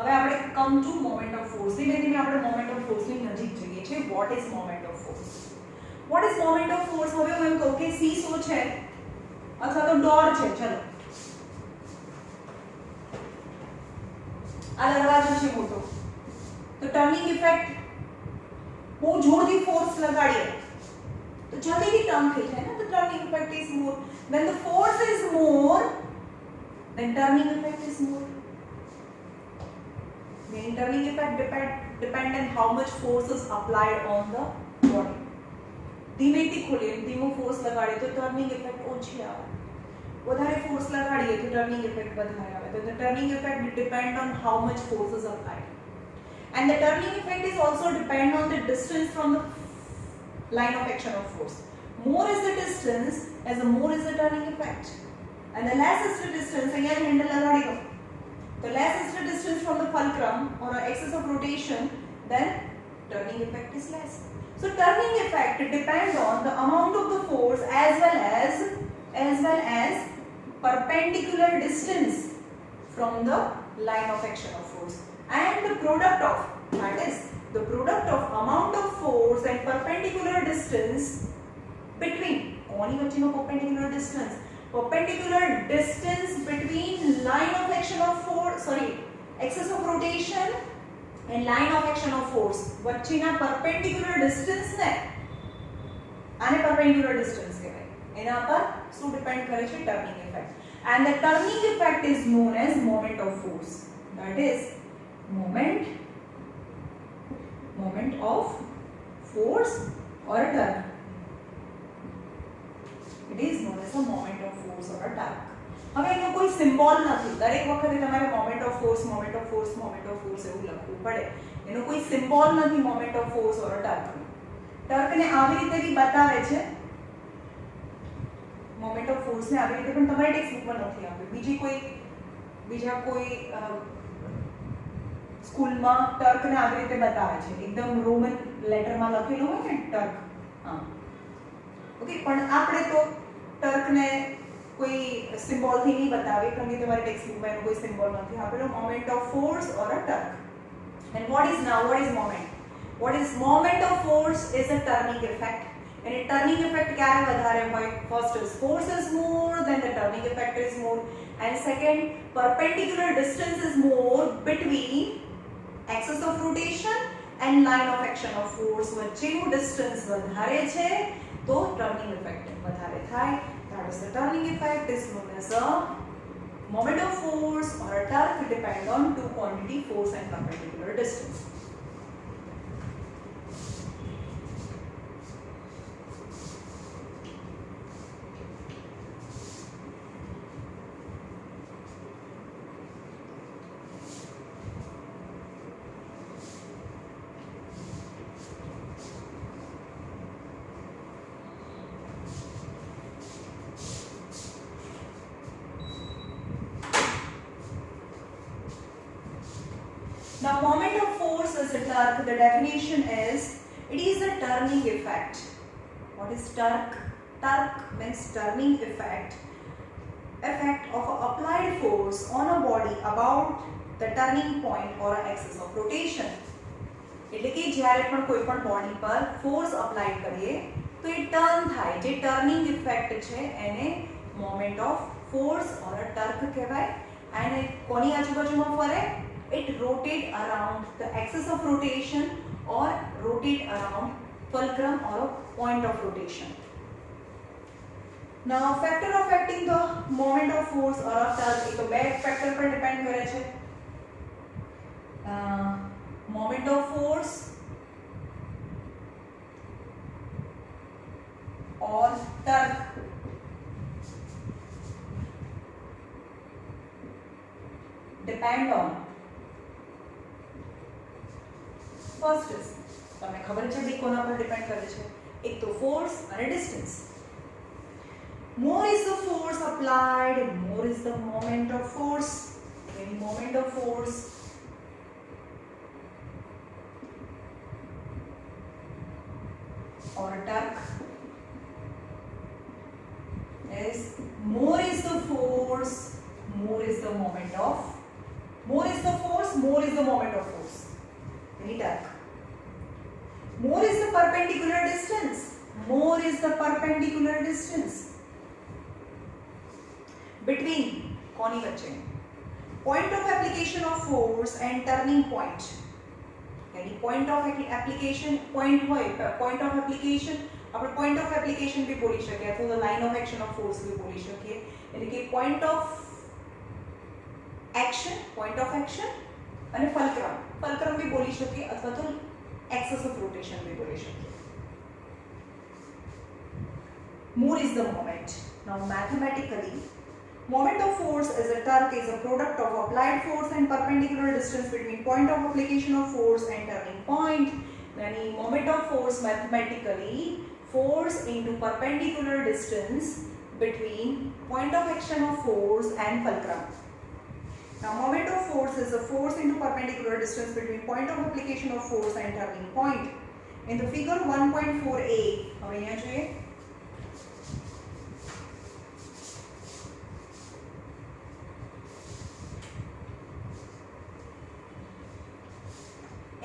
હવે આપણે come to moment of force. ધીમે ધીમે આપણે moment of force ની નજીક જઈએ છીએ. What is moment of force? What is moment of force? હવે હું એમ કહું કે સીસો છે અથવા તો ડોર છે. ચલો આ દરવાજો છે મોટો, તો ટર્નિંગ ઇફેક્ટ બહુ જોરથી ફોર્સ લગાડીએ તો જલ્દીથી ટર્ન થઈ જાય ને. તો turning effect is more. when the force is more, then turning effect is more. The turning effect depend on how much force is applied on the body. ધીમેથી ખોલીએ, ધીમો ફોર્સ લગાડીએ તો ટર્નિંગ ઇફેક્ટ ઓછી આવે, વધારે ફોર્સ લગાડીએ તો turning effect વધારે આવે. તો the turning effect depend on how much force is applied, and the turning effect is also depend on the distance from the line of action of force. More is the distance, as the more is the turning effect, and the less is the distance, again handle લગાડી દો, the less is the distance from the fulcrum or axis of rotation, then turning effect is less. So turning effect depends on the amount of the force as well as perpendicular distance from the line of action of force, and the product of, that is the product of amount of force and perpendicular distance between, કોની વચ્ચેનો perpendicular distance between line of action of force, axis of rotation and line of action of force વચ્ચેના perpendicular distance ને આને perpendicular distance કહેવાય. એના પર શું depend કરે છે? turning effect. And the turning effect is known as moment of force. That is moment of force or a turn. It is known as a moment of force or a turn. હવે એનો કોઈ symbol નથી. દરેક વખતે તમારે moment of force એવું લખવું પડે. એનો કોઈ સિમ્બોલ નથી moment of force or a turn. ટર્કને આવી રીતે બી બતાવે છે, મોમેન્ટ ઓફ ફોર્સ ને આવી રીતે, પણ તમારી ટેક્સ્ટ બુકમાં નથી આપ્યું. બીજા કોઈ સ્કૂલમાં ટર્કને આવી રીતે બતાવે છે, એકદમ રોમન લેટરમાં લખેલું હોય ને ટર્ક. હા ઓકે, પણ આપણે તો ટર્કને કોઈ સિમ્બોલથી નહીં બતાવે, કારણ કે તમારી ટેક્સ્ટ બુકમાં એનો કોઈ સિમ્બોલ નથી આપેલો. Moment of force or a Turk. And what is moment? What is moment of force is a turning effect. And a turning effect ક્યારે વધારે હોય? First is force is more, then the turning effect is more, and second perpendicular distance is more between axis of rotation and line of action of force. વચ્ચેનું distance વધારે છે તો turning effect વધારે થાય. That is the turning effect is known as a moment of force or a torque depend on two quantity, force and perpendicular distance. Now moment of force is a torque. The definition is, it is a turning effect. What is torque? Torque means turning effect of a applied force on a body about the turning point or axis of rotation. એટલે કે જ્યારે પણ કોઈ પણ body પર force apply કરીએ તો એ turn થાય. જે ટર્નિંગ ઇફેક્ટ છે એને moment of force or a Turk કહેવાય. અને કોની આજુબાજુમાં ફરે? It rotate around the axis of rotation or rotate around fulcrum or a point of rotation. Now factor affecting the moment of force or of charge, એ તો બે factor પર depend કરે છે. Moment of force or torque depend on first is તમને ખબર છે બે કોના પર ડિપેન્ડ કરે છે? એક તો ફોર્સ અને distance. More is the force applied, more is the moment of force. Any moment of force or torque is more is the force, more is the moment of, more is the force, more is the moment of force. Any torque. More is the perpendicular distance, more is the perpendicular distance between કોની વચ્ચે? Point of application of force and turning point. यानी point of application point હોય, point of application આપણે point of application भी બોલી શકીએ અથવા તો line of action of force भी બોલી શકીએ. એટલે કે point of action અને fulcrum भी બોલી શકીએ અથવા તો axis of rotation भी बोली શકીએ. More is the moment. Now mathematically, moment of force is a torque is a product of applied force and perpendicular distance between point of application of force and turning point. Then moment of force mathematically force into perpendicular distance between point of action of force and fulcrum. Now moment of force is a force into perpendicular distance between point of application of force and turning point. In the figure 1.4a, હવે અહીંયા જોઈએ.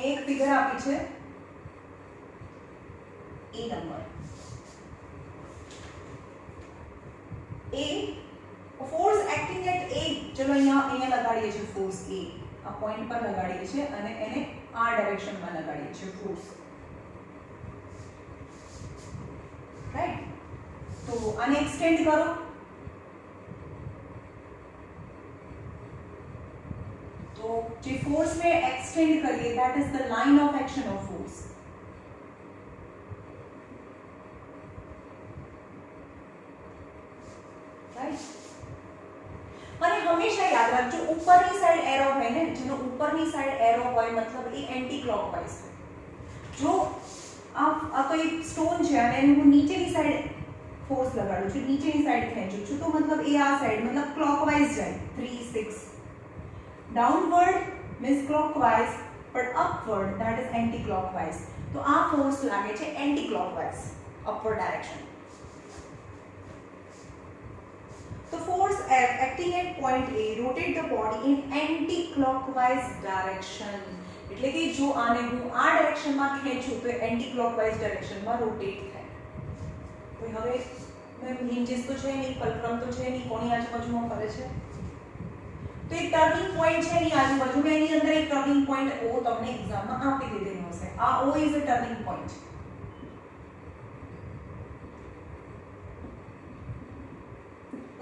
એક figure આપી છે એ number a force acting at A. ચલો અહીંયા લગાડીએ છીએ ફોર્સ એ, આ પોઈન્ટ પર લગાડીએ છીએ અને એને આ ડાયરેક્શનમાં લગાડીએ છીએ ફોર્સ, રાઈટ? તો આને એક્સટેન્ડ કરો. तो जो फोर्स में एक्सटेंड करिए that is the line of action of force. Right? અને હંમેશા યાદ રાખજો ઉપરની સાઈડ એરો હોય ને, જેનો ઉપરની સાઈડ એરો હોય મતલબ એ એન્ટી ક્લોકવાઇઝ હોય. જો આ કોઈ સ્ટોન છે અને હું નીચેની સાઈડ ફોર્સ લગાડું છું, નીચેની સાઈડ ખેંચું છું, તો મતલબ એ આ સાઈડ મતલબ ક્લોકવાઇઝ જાય 3 6. Downward means clockwise, but upward that is anti-clockwise. तो आ force लागे छे anti-clockwise, upward direction. तो force F acting at point A rotate the body in anti-clockwise direction. એટલે કે જો આને હું આ ડાયરેક્શન માં ખેંચું તો anti-clockwise direction માં રોટેટ થાય. કોઈ હવે hinges તો છે નહીં, fulcrum તો છે નહીં, કોની આજુબાજુમાં ફરે છે? तो एक टर्निंग पॉइंट है नहीं आजू-बाजू में, એની અંદર એક ટર્નિંગ પોઈન્ટ O તમને એક્ઝામમાં આપી દીધેલું હશે. આ O is a turning point.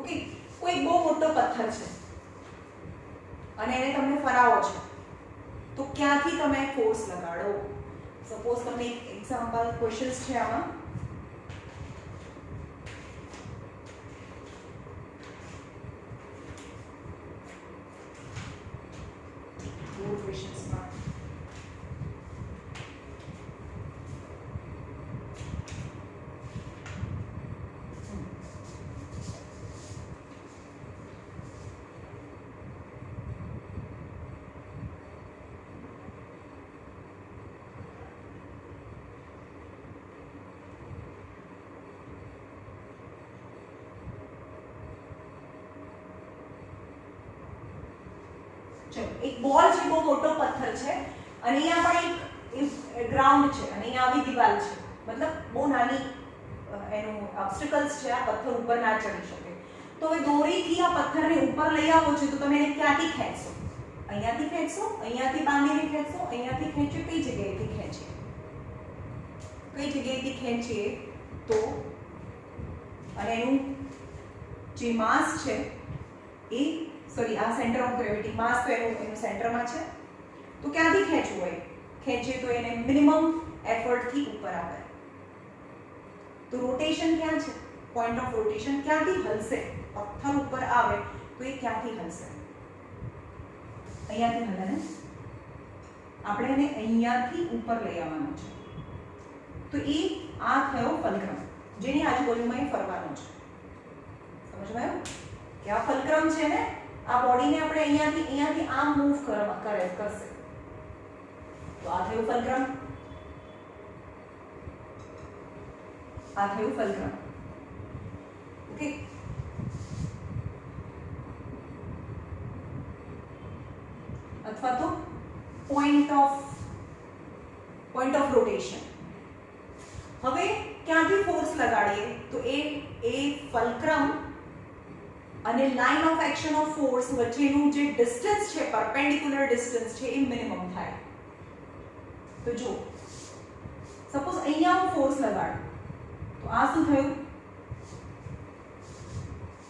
Okay, કોઈ બહુ મોટો પથ્થર છે અને એને તમે ફરાવો છો, તો ક્યાંથી તમે ફોર્સ લગાડો? સપોઝ તમને એક એક્ઝામ્પલ ક્વેશ્ચન્સ છે આમાં. एक बॉल છે, બહુ મોટો પથ્થર છે અને અહીંયા પણ એક ગ્રાઉન્ડ છે અને અહીંયા આવી દીવાલ છે, મતલબ બહુ નાની એનું ઓબ્સ્ટેકલ્સ છે, આ પથ્થર ઉપર ના ચડી શકે. તો હવે દોરીથી આ પથ્થરને ઉપર લઈ આવો છો તો તમે એને ક્યાંથી ખેંચશો? અહીંયાથી ખેંચશો, અહીંયાથી બાંધીને ખેંચશો, અહીંયાથી ખેંચો, કઈ જગ્યાએથી ખેંચીએ? કઈ જગ્યાએથી ખેંચીએ તો અને એનું જે માસ છે એ સોરી આ સેન્ટર ઓફ ગ્રેવિટી માસ તો એનું સેન્ટરમાં છે, તો ક્યાંથી ખેંચવું હોય, ખેંચે તો એને મિનિમમ એફર્ટથી ઉપર આવે. તો રોટેશન ક્યાં છે, પોઈન્ટ ઓફ રોટેશન ક્યાંથી હલશે, પથ્થર ઉપર આવે તો એ ક્યાંથી હલશે, અહીંયાથી હલે ને, આપણે એને અહીંયાથી ઉપર લઈ આવવાનો છે. તો એ આ થયો ફલક્રમ જેની આજુબાજુમાં એ ફરવાનો છે. સમજવાયું કે આ ફલક્રમ છે ને, આ બોડીને આપણે અહીંયાથી આમ મૂવ કરશે. તો આ થયું ફલક્રમ, આ થયું ફલક્રમ. ઓકે, અથવા તો પોઈન્ટ ઓફ રોટેશન. હવે ક્યાંથી ફોર્સ લગાડીએ તો એ ફલક્રમ અને line of action of force વચ્ચેનું જે ડિસ્ટન્સ છે, પરપેન્ડિક્યુલર ડિસ્ટન્સ છે, એ મિનિમમ થાય. તો જો સપોઝ અહીંયા હું ફોર્સ લગાડું તો આ શું થયું,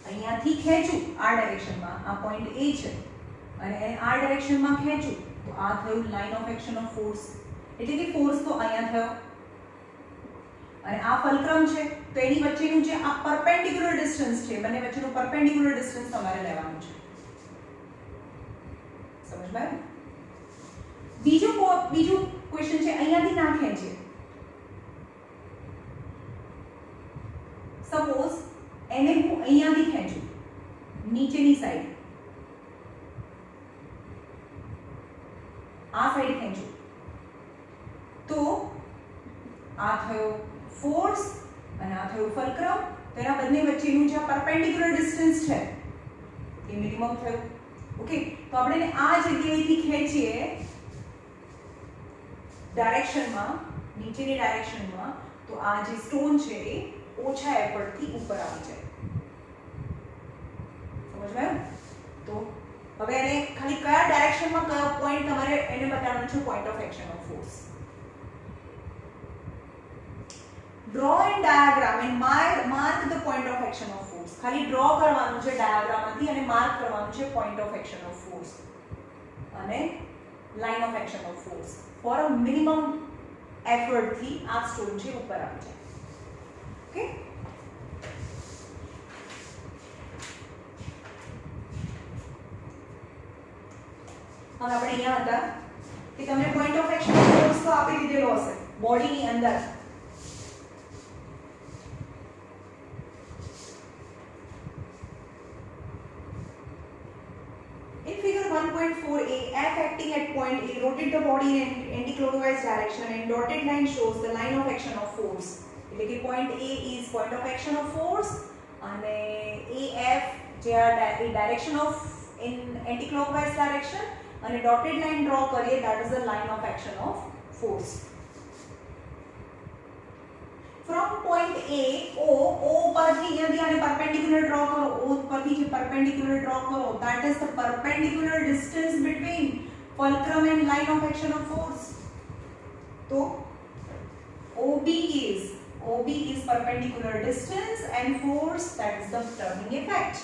અહીંયાથી ખેંચું આ ડાયરેક્શનમાં, આ પોઈન્ટ એ છે અને આ ડાયરેક્શનમાં ખેંચું તો આ થયું line of action of force. એટલે કે ફોર્સ તો અહીંયા થયો અને આ ફલક્રમ છે તો એની વચ્ચેનું જે આ પરપેન્ડિક્યુલર ડિસ્ટન્સ છે, બંને વચ્ચેનું પરપેન્ડિક્યુલર ડિસ્ટન્સ તમારે લેવાનું છે. સમજવાયું? બીજું ક્વેશ્ચન છે, અહીંયાથી ના ખેંચે. સપોઝ એને હું અહીંયાથી ખેંચું, નીચેની સાઈડ, આ સાઈડ ખેંચું તો આ થયો ફોર્સ અને આ થયું ફલક્રમ. તેના બંને વચ્ચેનું જે પરપેન્ડિક્યુલર ડિસ્ટન્સ છે એ મિનિમમ થયું. ઓકે, તો આપણે આ જગ્યાએથી ખેંચીએ ડાયરેક્શનમાં, નીચેની ડાયરેક્શનમાં, તો આ જે સ્ટોન છે એ ઓછા એફર્ટથી ઉપર આવી જાય. સમજવાયું? તો હવે એને ખાલી કયા ડાયરેક્શનમાં કયો પોઈન્ટ તમારે એને બતાવવાનું છે, point of action of force. Draw in diagram and mark the point of action of force. ખાલી ડ્રો કરવાનું છે ડાયાગ્રામમાંથી અને માર્ક કરવાનું છે point of action of force અને line of action of force for a minimum effort થી આ stone છે ઉપર આવી જાય. ઓકે, હવે આપણે અહીંયા હતા કે તમને point of action of force તો આપી દીધેલો હશે બોડીની અંદર. In figure 1.4a, F acting at point A rotate the body in anti-clockwise direction and dotted line shows the line of action of force. એટલે કે point A is point of action of force અને AF જે આ direction of in anti-clockwise direction અને dotted line draw કરીએ that is the line of action of force. From point A, O પરથી અહીંયાથી આને perpendicular draw કરો, O પરથી જે perpendicular draw કરો that is the perpendicular distance between fulcrum and line of action of force. So OB is perpendicular distance and force, that is the turning effect.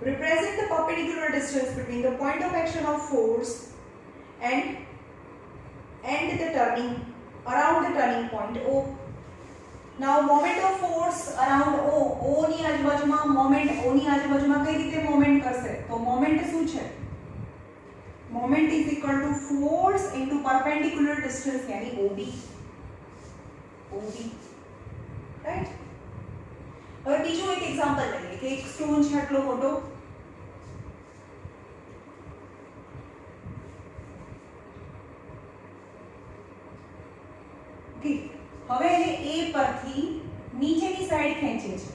Represent the perpendicular distance between the point of action of force and the turning around the turning point O. Now moment of force around O ની આજુબાજુમાં moment O ની આજુબાજુમાં કઈ રીતે moment કરશે? તો moment શું છે? Moment is equal to force into perpendicular distance यानी OB. Right? હવે બીજું એક એક્ઝામ્પલ લઈએ કે એક સ્ટોન છે આટલો મોટો, હવે એને A પરથી નીચેની સાઈડ ખેંચે છે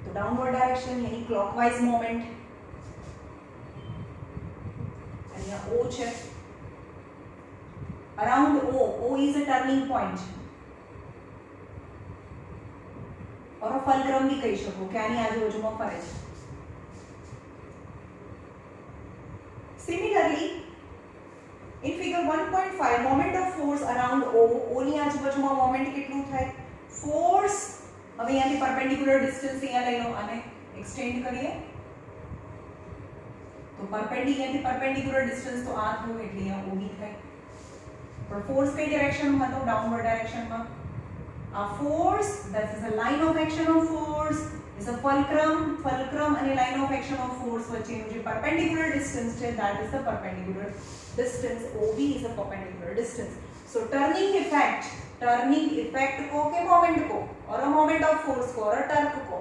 તો ડાઉનવર્ડ ડાયરેક્શન यानी ક્લોકવાઇઝ મોમેન્ટ. અહીંયા O છે, around O is a turning point और फलक्रम भी કહી શકો કે આની આજુબાજુમાં ફરે છે. Similarly, in figure 1.5 moment of force around O ની આજુબાજુમાં મોમેન્ટ કેટલું થાય? फोर्स હવે અહીંયાથી પરપેન્ડિક્યુલર ડિસ્ટન્સ અહીંયા લઈ લો અને એક્સટેન્ડ કરીએ તો પરપેન્ડિક્યુલર ડિસ્ટન્સ તો આ થયું એટલે અહીંયા OB થાય પણ ફોર્સ કઈ ડાયરેક્શનમાં હતો ડાઉનવર્ડ ડાયરેક્શનમાં આ force that is a line of action of force is a fulcrum અને line of action of force વચ્ચેનું જે perpendicular distance છે that is the perpendicular distance. OB is a perpendicular distance. So turning effect को के moment को और a moment of force को और a torque को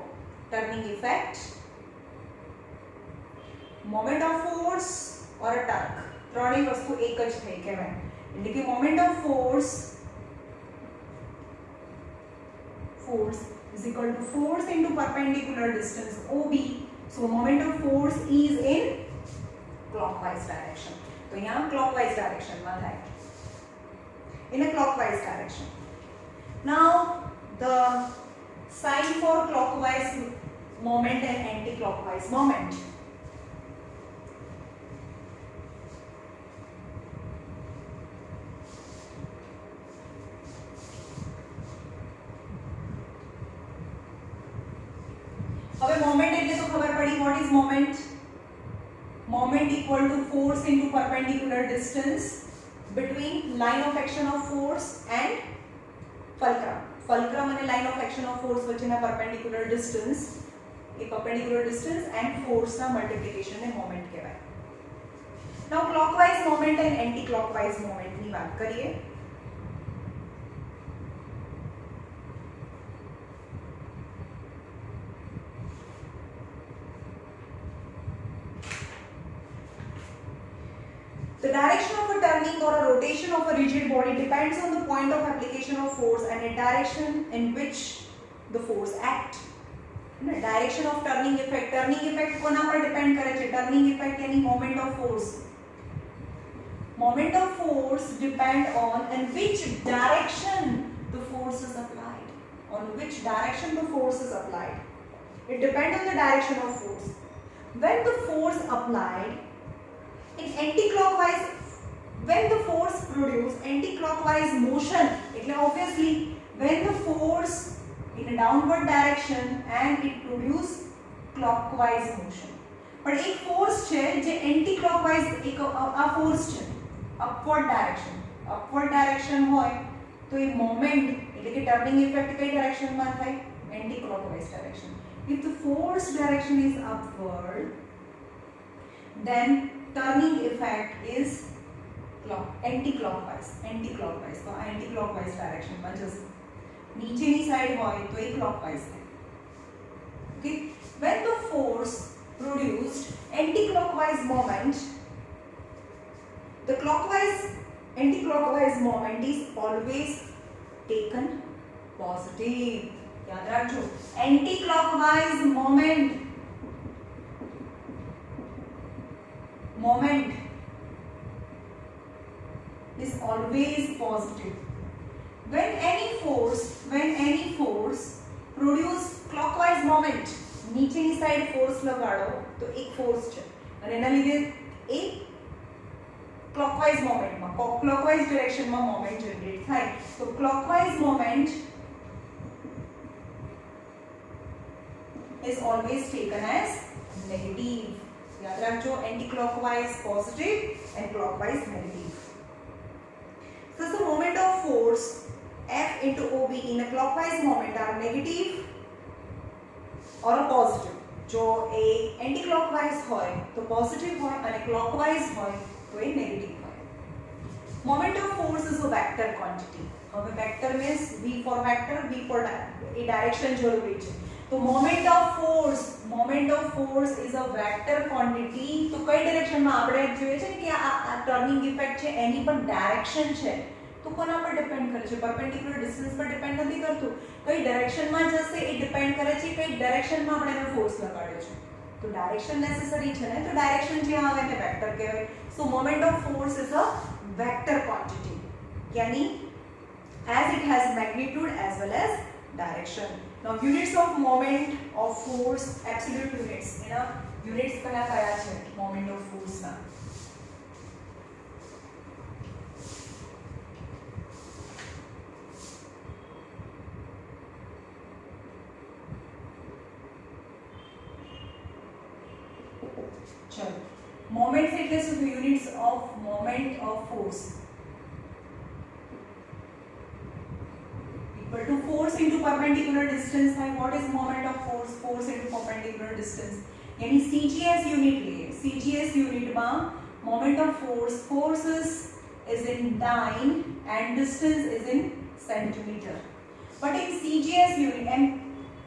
turning effect moment of force और a torque ત્રણેય વસ્તુ એક જ થઈ કહેવાય એટલે કે moment of force is equal to force into perpendicular distance OB. So moment of force is in clockwise direction. तो यहाँ clockwise direction में है. In a clockwise direction. Now the sign for clockwise moment and anti-clockwise moment. હવે moment એટલે તો ખબર પડી what is moment equal to force into perpendicular distance between line of action of force and fulcrum અને line of action of force વચ્ચેના perpendicular distance and force ના multiplication ને moment કહેવાય. Now clockwise moment and anti clockwise moment ની વાત કરીએ. The direction of a turning or a rotation of a rigid body depends on the point of application of force and a direction in which the force acts. Direction of turning effect કોના પર depend કરે છે? Turning effect यानी moment of force. Moment of force depend on in which direction the force is applied. On which direction the force is applied. It depends on the direction of force. When the force applied in anti-clockwise, when the force produce anti-clockwise motion, એટલે obviously when the force in a downward direction and it produce clockwise motion. પણ એક force છે જે anti-clockwise એક આ force છે upward direction હોય તો એ મોમેન્ટ એટલે કે ટર્નિંગ ઇફેક્ટ કઈ ડાયરેક્શનમાં થાય? anti-clockwise direction. If the force direction is upward, then turning effect is anti-clockwise. તો આ anti-clockwise direction માં જશે. નીચેની સાઈડ હોય તો એ clockwise થાય. Okay, when the force produced anti-clockwise moment, the anti-clockwise moment is always taken positive. याद रखो, anti-clockwise moment is always positive. When any force produce clockwise moment, નીચેની સાઈડ ફોર્સ લગાડો તો એક ફોર્સ છે અને એના લીધે એ clockwise મોમેન્ટમાં clockwise ડિરેક્શનમાં મોમેન્ટ જનરેટ થાય. તો clockwise moment is always taken as negative. याद रखो, anti-clockwise positive and clockwise negative. So the moment of force F into OB in a clockwise moment are negative or a positive. जो a anti-clockwise હોય તો positive હોય અને clockwise હોય તો એ negative હોય. Moment of force is a vector quantity. હવે vector means V for vector, V for a direction જરૂરી છે. તો moment of force is a vector quantity. તો કઈ ડિરેક્શનમાં આપણે જોઈએ છે કે આ ટર્નિંગ ઇફેક્ટ છે એની પણ ડાયરેક્શન છે તો કોના પર ડિપેન્ડ કરે છે? પરપેન્ડિક્યુલર ડિસ્ટન્સ પર ડિપેન્ડ નથી કરતું. કઈ ડાયરેક્શનમાં જશે એ ડિપેન્ડ કરે છે કઈ ડાયરેક્શનમાં આપણે એને ફોર્સ લગાડ્યો છે. તો ડાયરેક્શન નેસેસરી છે ને, તો ડાયરેક્શન જે આવે એને વેક્ટર કહેવાય. So moment of force is a vector quantity, यानी as it has magnitude as well as direction. Now units of moment of force, absolute units. એના units કયા છે moment of force ના? चलो मोमेंट्स એટલે શું તો units of moment of force equal to force into perpendicular distance થાય. what is moment of force? force into perpendicular distance यानी CGS यूनिट लिए. CGS यूनिट में moment of force is in dyne and distance is in centimeter. but in CGS unit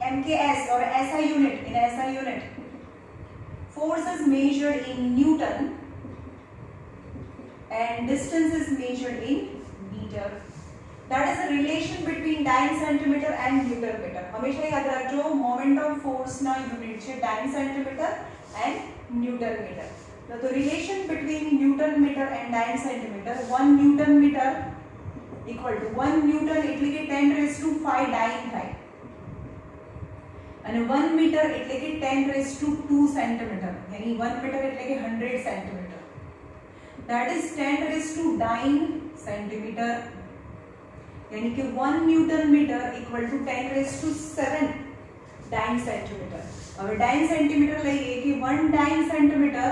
MKS or SI unit, in SI unit force is measured in Newton and distance is measured in meter. that is the relation between dyne centimeter and Newton meter. हमेशा याद रखो moment of force ना unit છે dyne centimeter and Newton meter. So the relation between Newton meter and dyne centimeter, 1 Newton meter equal to 1 Newton એટલે કે 10⁵ dyne થાય અને 1 metre એટલે કે 10⁵ સેન્ટીમીટર यानी 1 मीटर એટલે કે 100 centimetre. that is 10⁵ dyne centimeter यानी कि 1 newton metre equal to 10⁷ dyne centimetre. હવે डाइन सेंटीमीटर લઈએ કે 1 dyne centimetre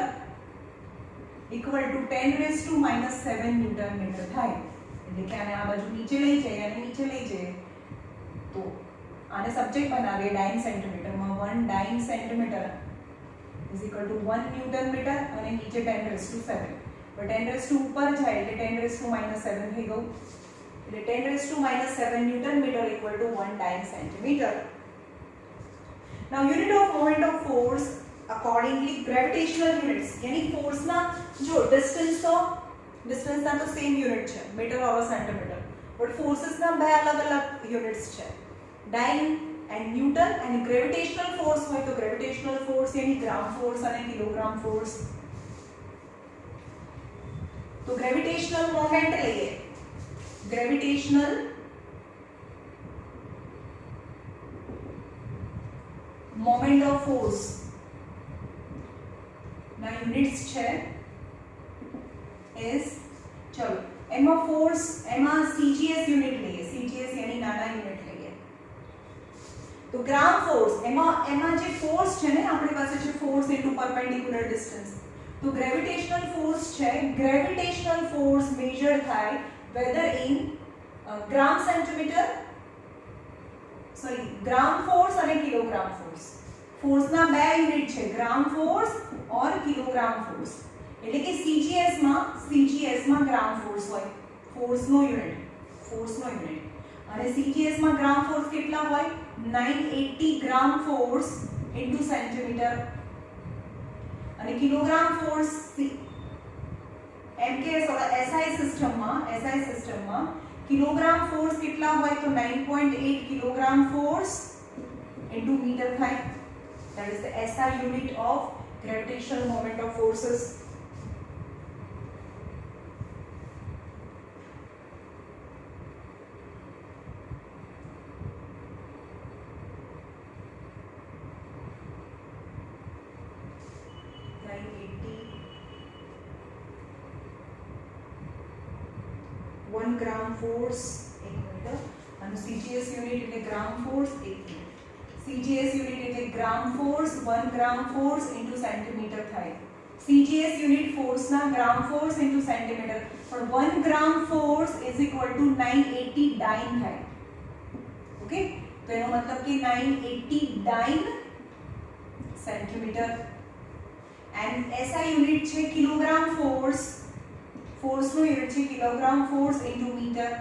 equal to 10⁻⁻7 newton metre થાય. એટલે કે આને આ બાજુ નીચે લઈ જઈએ અને નીચે લઈ જઈએ તો આને સબ્જેક્ટ બનાવીએ डाइन सेंटीमीटर માં 1 dyne centimetre is equal to 1 newton metre અને નીચે 10⁻⁷. પણ 10⁻⁻ ઉપર જાય એટલે 10⁻⁻7 થઈ ગયું. 10⁻⁻7 Newton meter equal to 1 dyne centimeter. Now unit of moment of force accordingly gravitational units यानी force ना जो distance ना तो same unit છે meter और centimeter, but forces ना બે अलग-अलग units છે dyne and Newton. and gravitational force હોય તો gravitational force यानी ग्राम force અને kilogram force. तो gravitational moment લઈએ. gravitational moment of force ના યુનિટ્સ છે is ચલો એમાં ફોર્સ એમાં CGS યુનિટ લઈએ. CGS यानी નાના યુનિટ લઈએ તો ગ્રામ ફોર્સ એમાં જે ફોર્સ છે ને આપણી પાસે છે ફોર્સ ઇન્ટુ પરપેન્ડિક્યુલર ડિસ્ટન્સ. તો ગ્રેવિટેશનલ ફોર્સ છે. ગ્રેવિટેશનલ ફોર્સ મેજર થાય whether in gram centimeter gram force અને kilogram force. force ના બે યુનિટ છે gram force और kilogram force. એટલે કે CGS માં gram force હોય force નો યુનિટ અને CGS માં gram force કેટલા હોય 980 gram force into centimeter અને kilogram force MKS और SI सिस्टम में किलोग्राम फोर्स कितना હોય तो 9.8 किलोग्राम फोर्स into meter થાય. that is the SI unit of gravitational moment of forces. Gram force 1 metre અને CGS યુનિટ એટલે gram force 1 metre. CGS unit એટલે gram force 1 gram force into centimetre થાય. CGS unit ફોર્સના gram force into centimetre પણ 1 gram force is equal to 980 dyne થાય. Okay તો એનો મતલબ કે 980 dyne centimetre. And SI unit છે કિલોગ્રામ ફોર્સ. force નો યુનિટ છે kilogram force into metre.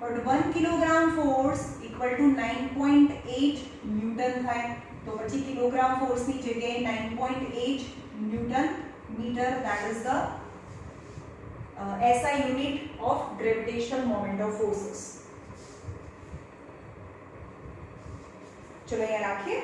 but 1 kilogram force equal to 9.8 newton થાય. તો પછી કિલોગ્રામ ફોર્સ ની જગ્યાએ 9.8 newton metre. that is the SI unit of gravitational moment of forces. ચલો અહીંયા રાખીએ.